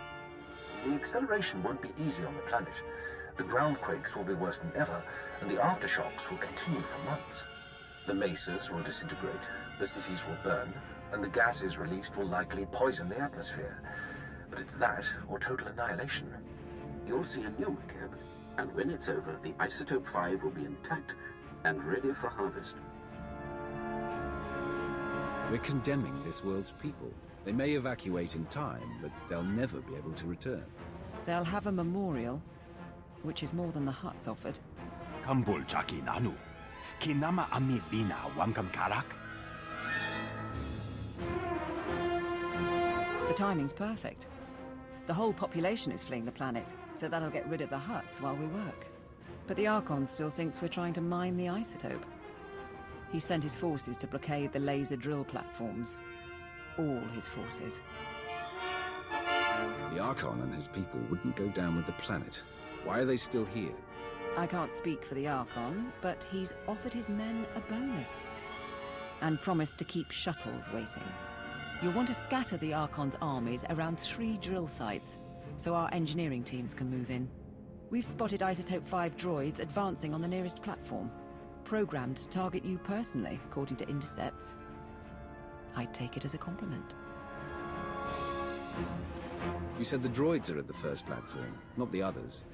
The acceleration won't be easy on the planet. The ground quakes will be worse than ever, and the aftershocks will continue for months. The mesas will disintegrate, the cities will burn, and the gases released will likely poison the atmosphere. But it's that or total annihilation. You'll see a new Makeb, and when it's over, the Isotope 5 will be intact and ready for harvest. We're condemning this world's people. They may evacuate in time, but they'll never be able to return. They'll have a memorial, which is more than the Hutts offered. Kambul jaki nanu, kinama ami bina wangkam karak. The timing's perfect. The whole population is fleeing the planet, so that'll get rid of the Hutts while we work. But the Archon still thinks we're trying to mine the isotope. He sent his forces to blockade the laser drill platforms. All his forces. The Archon and his people wouldn't go down with the planet. Why are they still here? I can't speak for the Archon, but he's offered his men a bonus. And promised to keep shuttles waiting. You'll want to scatter the Archon's armies around 3 drill sites, so our engineering teams can move in. We've spotted Isotope 5 droids advancing on the nearest platform. Programmed to target you personally, according to intercepts. I'd take it as a compliment. You said the droids are at the first platform, not the others.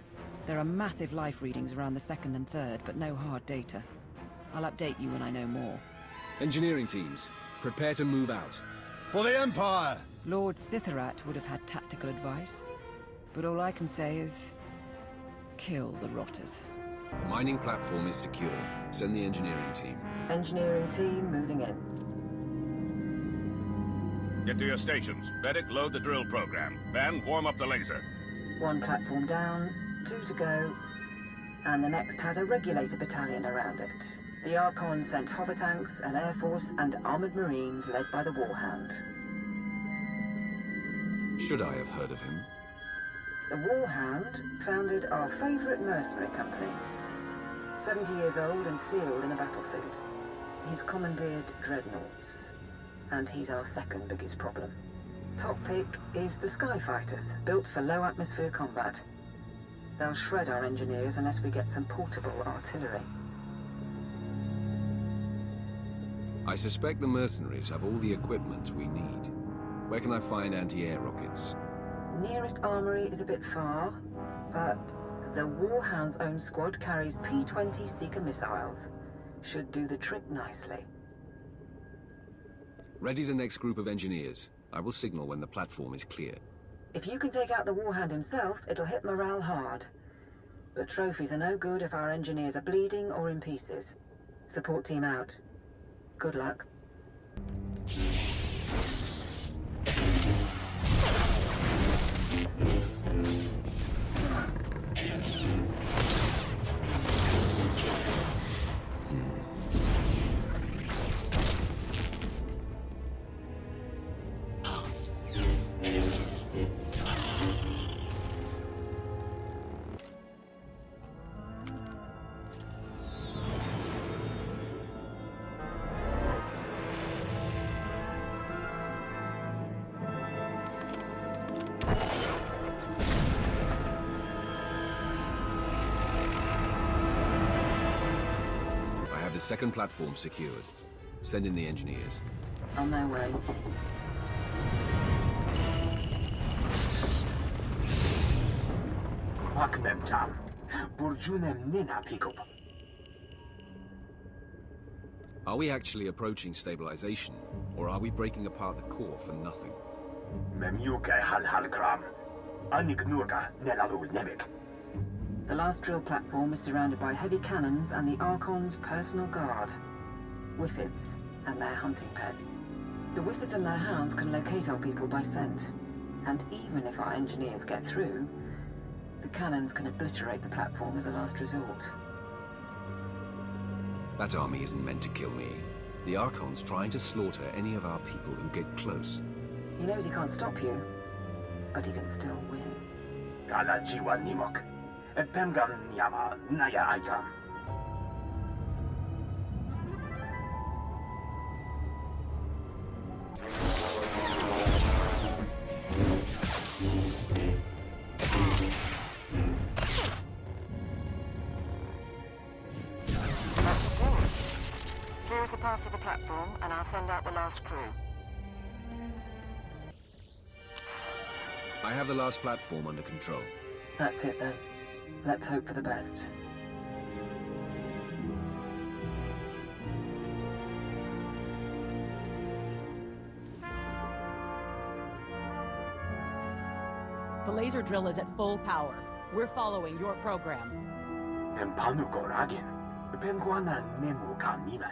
There are massive life readings around the second and third, but no hard data. I'll update you when I know more. Engineering teams, prepare to move out. For the Empire! Lord Sitharat would have had tactical advice, but all I can say is... kill the rotters. The mining platform is secure. Send the engineering team. Engineering team moving in. Get to your stations. Medic, load the drill program. Van, warm up the laser. 1 platform down, 2 to go, and the next has a regulator battalion around it. The Archon sent hover tanks, an air force, and armored marines led by the Warhound. Should I have heard of him? The Warhound founded our favorite mercenary company. 70 years old and sealed in a battlesuit. He's commandeered dreadnoughts, and he's our second biggest problem. Top pick is the Skyfighters, built for low atmosphere combat. They'll shred our engineers unless we get some portable artillery. I suspect the mercenaries have all the equipment we need. Where can I find anti-air rockets? Nearest armory is a bit far, but the Warhound's own squad carries P-20 Seeker missiles. Should do the trick nicely. Ready the next group of engineers. I will signal when the platform is clear. If you can take out the Warhound himself, it'll hit morale hard. But trophies are no good if our engineers are bleeding or in pieces. Support team out. Good luck. Second platform secured. Send in the engineers. On their way. Pakmem jam. Burjunem nena pikup. Are we actually approaching stabilization, or are we breaking apart the core for nothing? Memyuke hal kram. Anik nurga nelalu nemik. The last drill platform is surrounded by heavy cannons and the Archon's personal guard. Whiffids and their hunting pets. The Whiffids and their hounds can locate our people by scent. And even if our engineers get through, the cannons can obliterate the platform as a last resort. That army isn't meant to kill me. The Archon's trying to slaughter any of our people who get close. He knows he can't stop you, but he can still win. Gala jiwa nimok. Pengam nyama naya aikam. Clear us the path to the platform, and I'll send out the last crew. I have the last platform under control. That's it, then. Let's hope for the best. The laser drill is at full power. We're following your program. Empanuko ragin. Penguana nemu kamime.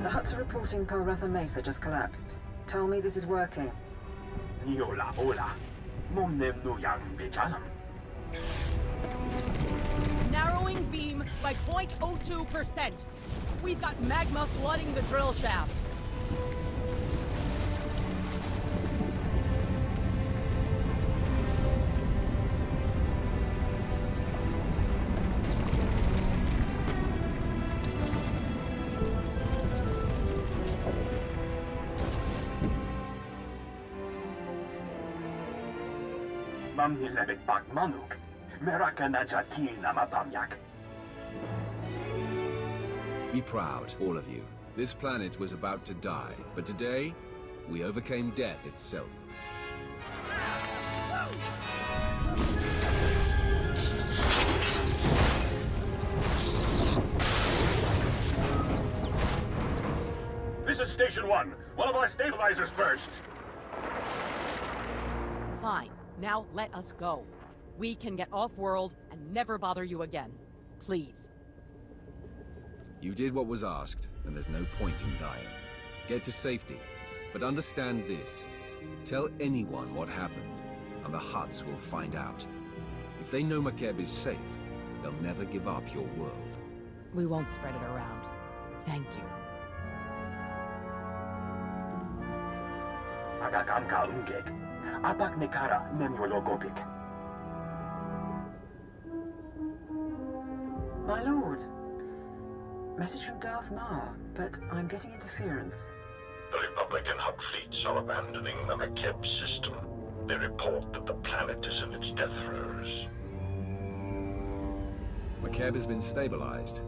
The Hutts are reporting Pelretha Mesa just collapsed. Tell me this is working. Niola ola. Momnem nuyang bejalam. Narrowing beam by 0.02%. We've got magma flooding the drill shaft. Mamni lebek bak manuk. Meraka najaki namapamyak. Be proud, all of you. This planet was about to die, but today, we overcame death itself. This is Station 1. One of our stabilizers burst. Fine. Now let us go. We can get off-world and never bother you again. Please. You did what was asked, and there's no point in dying. Get to safety, but understand this. Tell anyone what happened, and the Hutts will find out. If they know Makeb is safe, they'll never give up your world. We won't spread it around. Thank you. Agakam ka ungek. Apak nekara memyologopik. My lord. Message from Darth Mar, but I'm getting interference. The Republic and Hutt fleets are abandoning the Makeb system. They report that the planet is in its death throes. Makeb has been stabilized.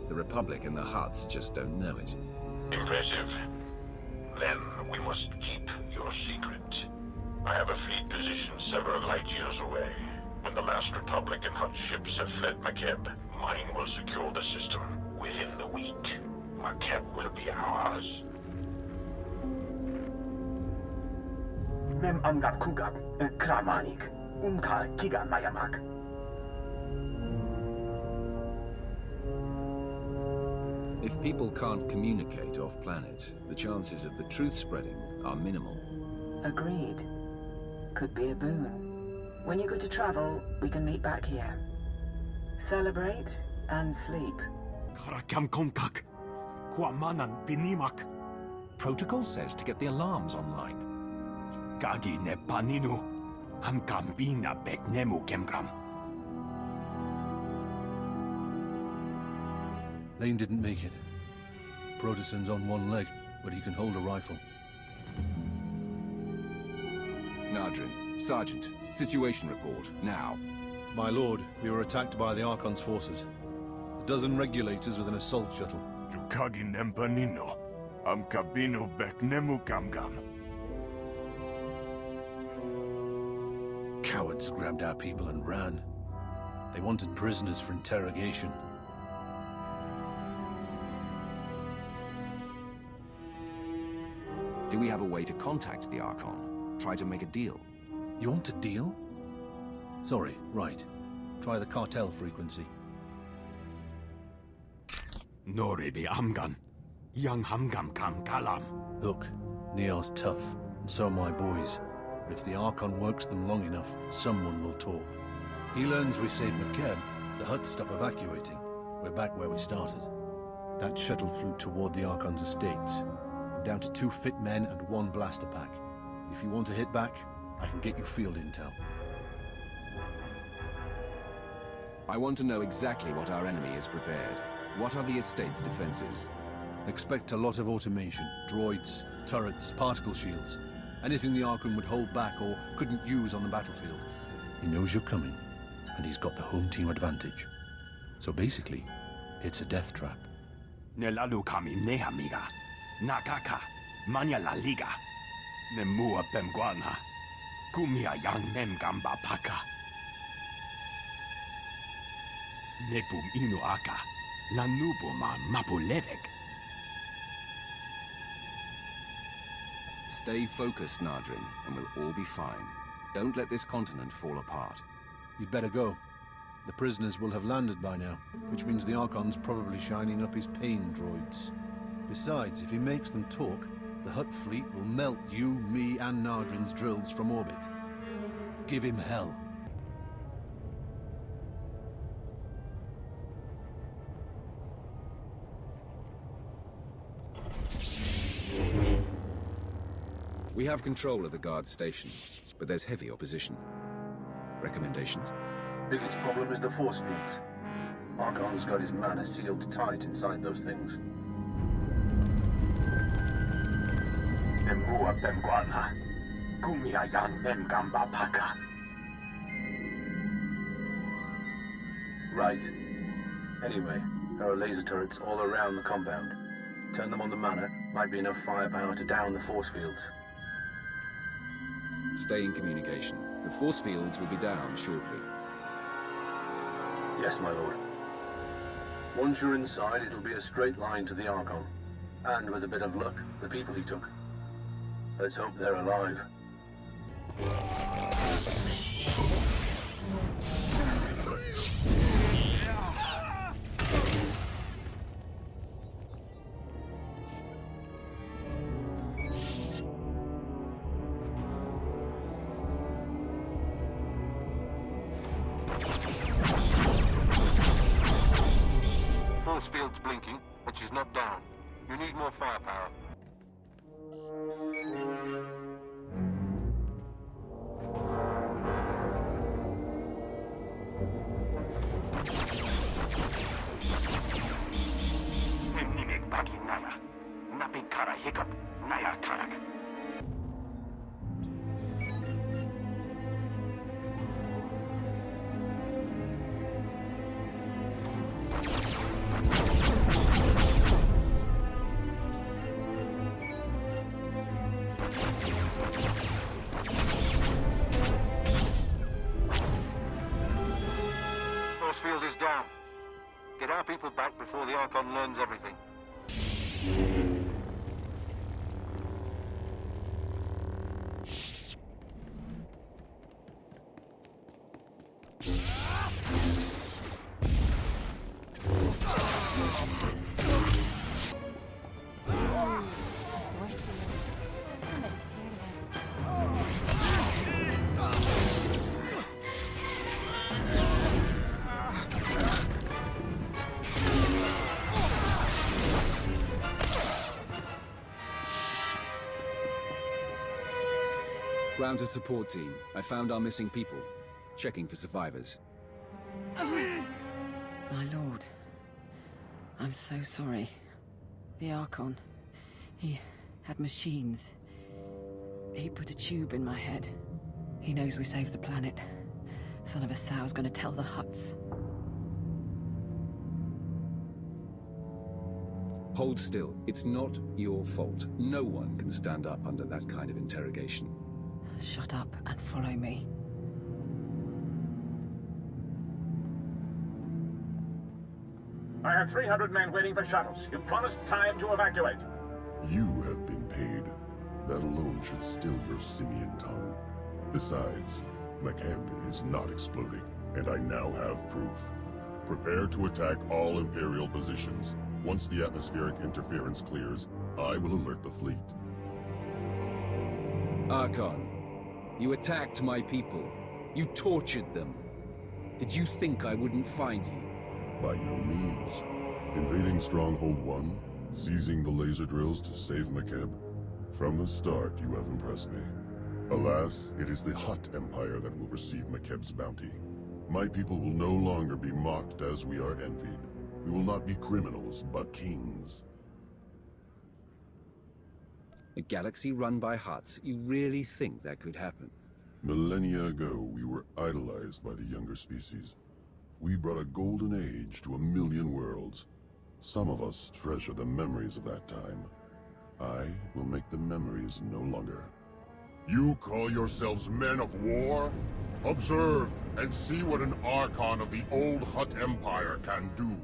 The Republic and the Hutts just don't know it. Impressive. Then we must keep your secret. I have a fleet position several light years away. When the last Republic and Hutt ships have fled Makeb, mine will secure the system. Within the week, Makeb will be ours. Mem amgap kugap, kramanik, umka kiga mayamak. If people can't communicate off-planet, the chances of the truth spreading are minimal. Agreed. Could be a boon. When you're good to travel, we can meet back here. Celebrate and sleep. Karakam konkak. Kwamanan binimak. Protocol says to get the alarms online. Gagi ne paninu. Amkambina beknemu kemkam. Lane didn't make it. Proteson's on one leg, but he can hold a rifle. Nadrin, Sergeant, situation report, now. My lord, we were attacked by the Archon's forces. A dozen regulators with an assault shuttle. Jukagi nempanino. Am kabino bek nemu gamgam. Cowards grabbed our people and ran. They wanted prisoners for interrogation. Do we have a way to contact the Archon? Try to make a deal? You want a deal? Sorry, right. Try the cartel frequency. Noribi amgan. Young hamgam kam kalam. Look, Niar's tough, and so are my boys. But if the Archon works them long enough, someone will talk. He learns we saved McKeb, the Hutt stop evacuating. We're back where we started. That shuttle flew toward the Archon's estates. I'm down to 2 fit men and 1 blaster pack. If you want to hit back, I can get you field intel. I want to know exactly what our enemy is prepared. What are the estate's defenses? Expect a lot of automation. Droids, turrets, particle shields. Anything the Archon would hold back or couldn't use on the battlefield. He knows you're coming, and he's got the home team advantage. So basically, it's a death trap. Nelalu kami ne amiga. Nagaka. Manya la liga. Nemua bemguana. Kumia yang memgamba paka. Nepum inu aka. Lanubuma mapulevek. Stay focused, Nadrin, and we'll all be fine. Don't let this continent fall apart. You'd better go. The prisoners will have landed by now, which means the Archon's probably shining up his pain droids. Besides, if he makes them talk, the Hutt fleet will melt you, me, and Nadrin's drills from orbit. Give him hell. We have control of the guard stations, but there's heavy opposition. Recommendations? Biggest problem is the force fields. Archon's got his mana sealed tight inside those things. Nemua bemguana. Kumia yang memgamba paka. Right. Anyway, there are laser turrets all around the compound. Turn them on the mana, might be enough firepower to down the force fields. Stay in communication. The force fields will be down shortly. Yes, my lord. Once you're inside, it'll be a straight line to the Archon. And with a bit of luck, the people he took. Let's hope they're alive. Force field's blinking, but she's not down. You need more firepower. Nimik bagi naya. Napi kara hiccup. Naya karak. Force field is down. Get our people back before the Archon learns everything. Ground to support team. I found our missing people. Checking for survivors. My lord, I'm so sorry. The Archon, he had machines. He put a tube in my head. He knows we saved the planet. Son of a sow's gonna tell the Hutts. Hold still. It's not your fault. No one can stand up under that kind of interrogation. Shut up and follow me. I have 300 men waiting for shuttles. You promised time to evacuate. You have been paid. That alone should still your simian tongue. Besides, McKeb is not exploding, and I now have proof. Prepare to attack all Imperial positions. Once the atmospheric interference clears, I will alert the fleet. Archon, you attacked my people. You tortured them. Did you think I wouldn't find you? By no means. Invading Stronghold 1, seizing the laser drills to save McKeb. From the start, you have impressed me. Alas, it is the Hutt Empire that will receive McKeb's bounty. My people will no longer be mocked as we are envied. We will not be criminals, but kings. A galaxy run by Hutts? You really think that could happen? Millennia ago, we were idolized by the younger species. We brought a golden age to 1,000,000 worlds. Some of us treasure the memories of that time. I will make the memories no longer. You call yourselves men of war? Observe and see what an Archon of the old Hutt Empire can do.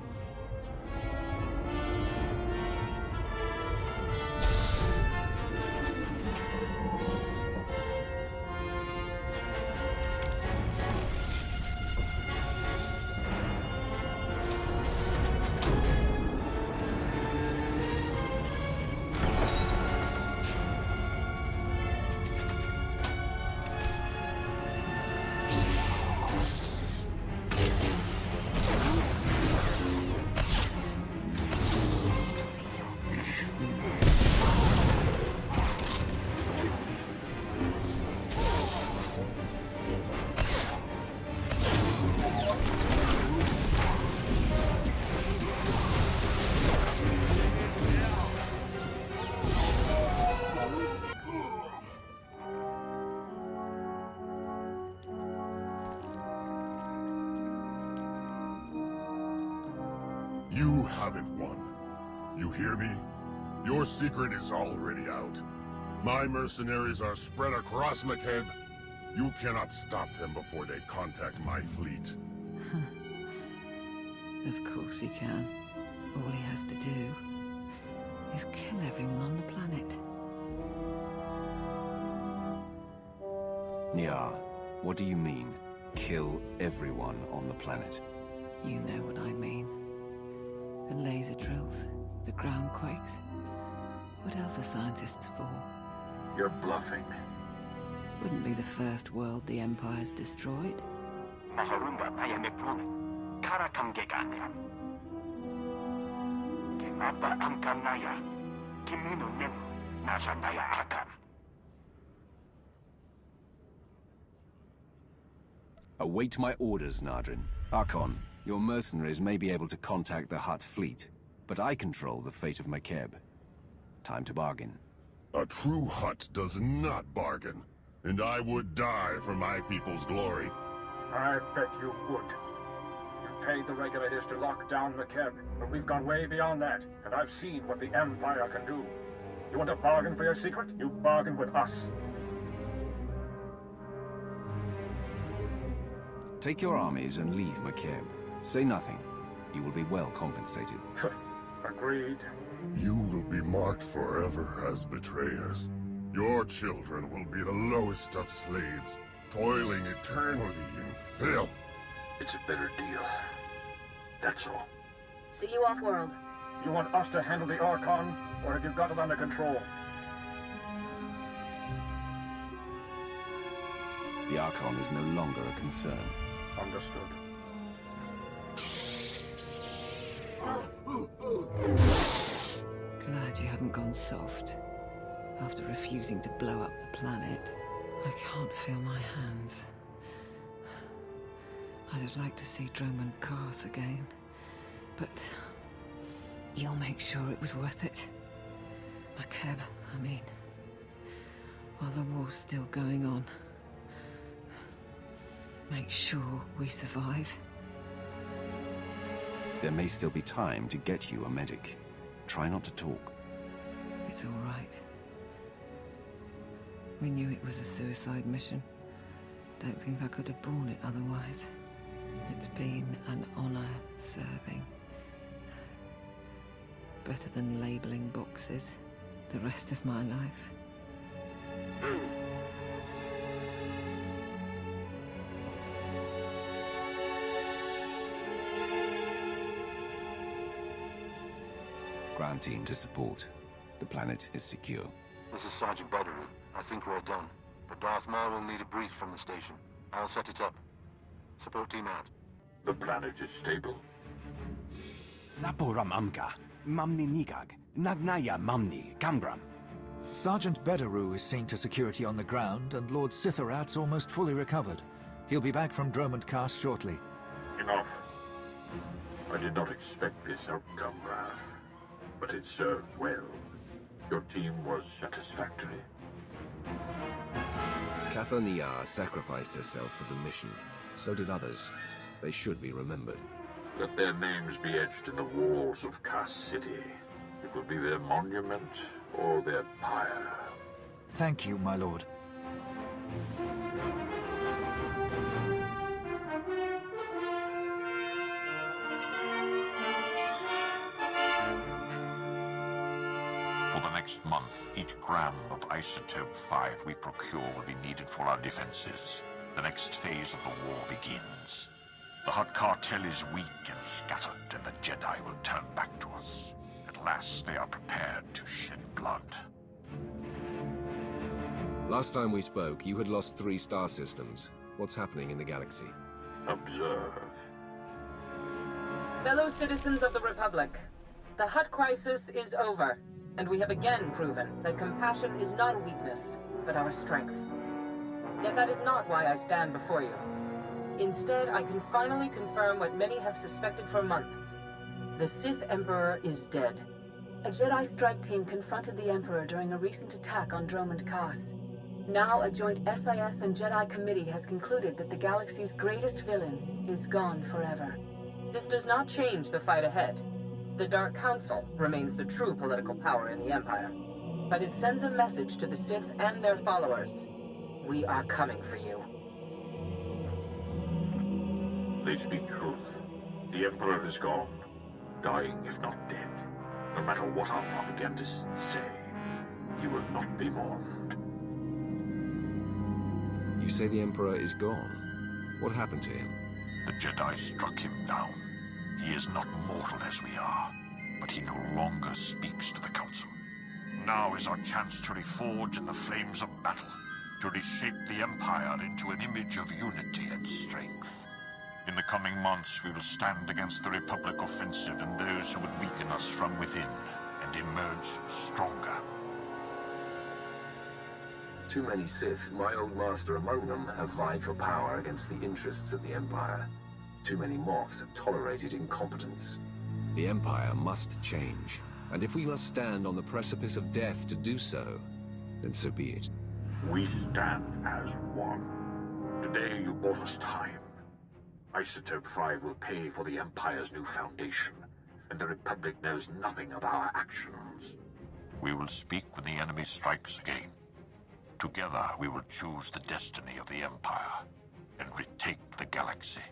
You haven't won. You hear me? Your secret is already out. My mercenaries are spread across McKeb. You cannot stop them before they contact my fleet. Of course he can. All he has to do is kill everyone on the planet. Nyar, what do you mean, kill everyone on the planet? You know what I mean. The laser drills, the ground quakes. What else are scientists for? You're bluffing. Wouldn't be the first world the Empire's destroyed. Maharunga Nayamekrumen, Karakam Geganean. Kimapa Amkamnaya, Kimino Nemu, Nashanaya Akam. Await my orders, Nadrin. Archon, your mercenaries may be able to contact the Hutt fleet, but I control the fate of McKeb. Time to bargain. A true Hutt does not bargain, and I would die for my people's glory. I bet you would. You paid the regulators to lock down McKeb, but we've gone way beyond that, and I've seen what the Empire can do. You want to bargain for your secret? You bargain with us. Take your armies and leave McKeb. Say nothing. You will be well compensated. Agreed. You will be marked forever as betrayers. Your children will be the lowest of slaves, toiling eternally in filth. It's a better deal. That's all. See you off-world. You want us to handle the Archon, or have you got it under control? The Archon is no longer a concern. Understood. Glad you haven't gone soft. After refusing to blow up the planet, I can't feel my hands. I'd have liked to see Droman Kars again, but you'll make sure it was worth it. McKeb, I mean. While the war's still going on. Make sure we survive. There may still be time to get you a medic. Try not to talk. It's all right. We knew it was a suicide mission. Don't think I could have borne it otherwise. It's been an honor serving. Better than labeling boxes the rest of my life. Ground team to support. The planet is secure. This is Sergeant Badaru. I think we're done. But Darth Maul will need a brief from the station. I'll set it up. Support team out. The planet is stable. Laporam Amka, Mamni Nigag, Nagnaya Mamni, Gambram. Sergeant Badaru is seen to security on the ground, and Lord Sitharat's almost fully recovered. He'll be back from Dromund Cast shortly. Enough. I did not expect this outcome, Wrath. But it serves well. Your team was satisfactory. Kathania sacrificed herself for the mission. So did others. They should be remembered. Let their names be etched in the walls of Cass City. It will be their monument or their pyre. Thank you, my lord. For the next month, each gram of Isotope 5 we procure will be needed for our defenses. The next phase of the war begins. The Hutt Cartel is weak and scattered, and the Jedi will turn back to us. At last, they are prepared to shed blood. Last time we spoke, you had lost 3 star systems. What's happening in the galaxy? Observe. Fellow citizens of the Republic, the Hutt crisis is over, and we have again proven that compassion is not a weakness, but our strength. Yet that is not why I stand before you. Instead, I can finally confirm what many have suspected for months. The Sith Emperor is dead. A Jedi strike team confronted the Emperor during a recent attack on Dromund Cast. Now a joint SIS and Jedi committee has concluded that the galaxy's greatest villain is gone forever. This does not change the fight ahead. The Dark Council remains the true political power in the Empire. But it sends a message to the Sith and their followers. We are coming for you. They speak truth. The Emperor is gone. Dying, if not dead. No matter what our propagandists say, he will not be mourned. You say the Emperor is gone. What happened to him? The Jedi struck him down. He is not mortal as we are, but he no longer speaks to the Council. Now is our chance to reforge in the flames of battle, to reshape the Empire into an image of unity and strength. In the coming months, we will stand against the Republic offensive and those who would weaken us from within, and emerge stronger. Too many Sith, my old master among them, have vied for power against the interests of the Empire. Too many Moffs have tolerated incompetence. The Empire must change, and if we must stand on the precipice of death to do so, then so be it. We stand as one. Today you bought us time. Isotope 5 will pay for the Empire's new foundation, and the Republic knows nothing of our actions. We will speak when the enemy strikes again. Together we will choose the destiny of the Empire and retake the galaxy.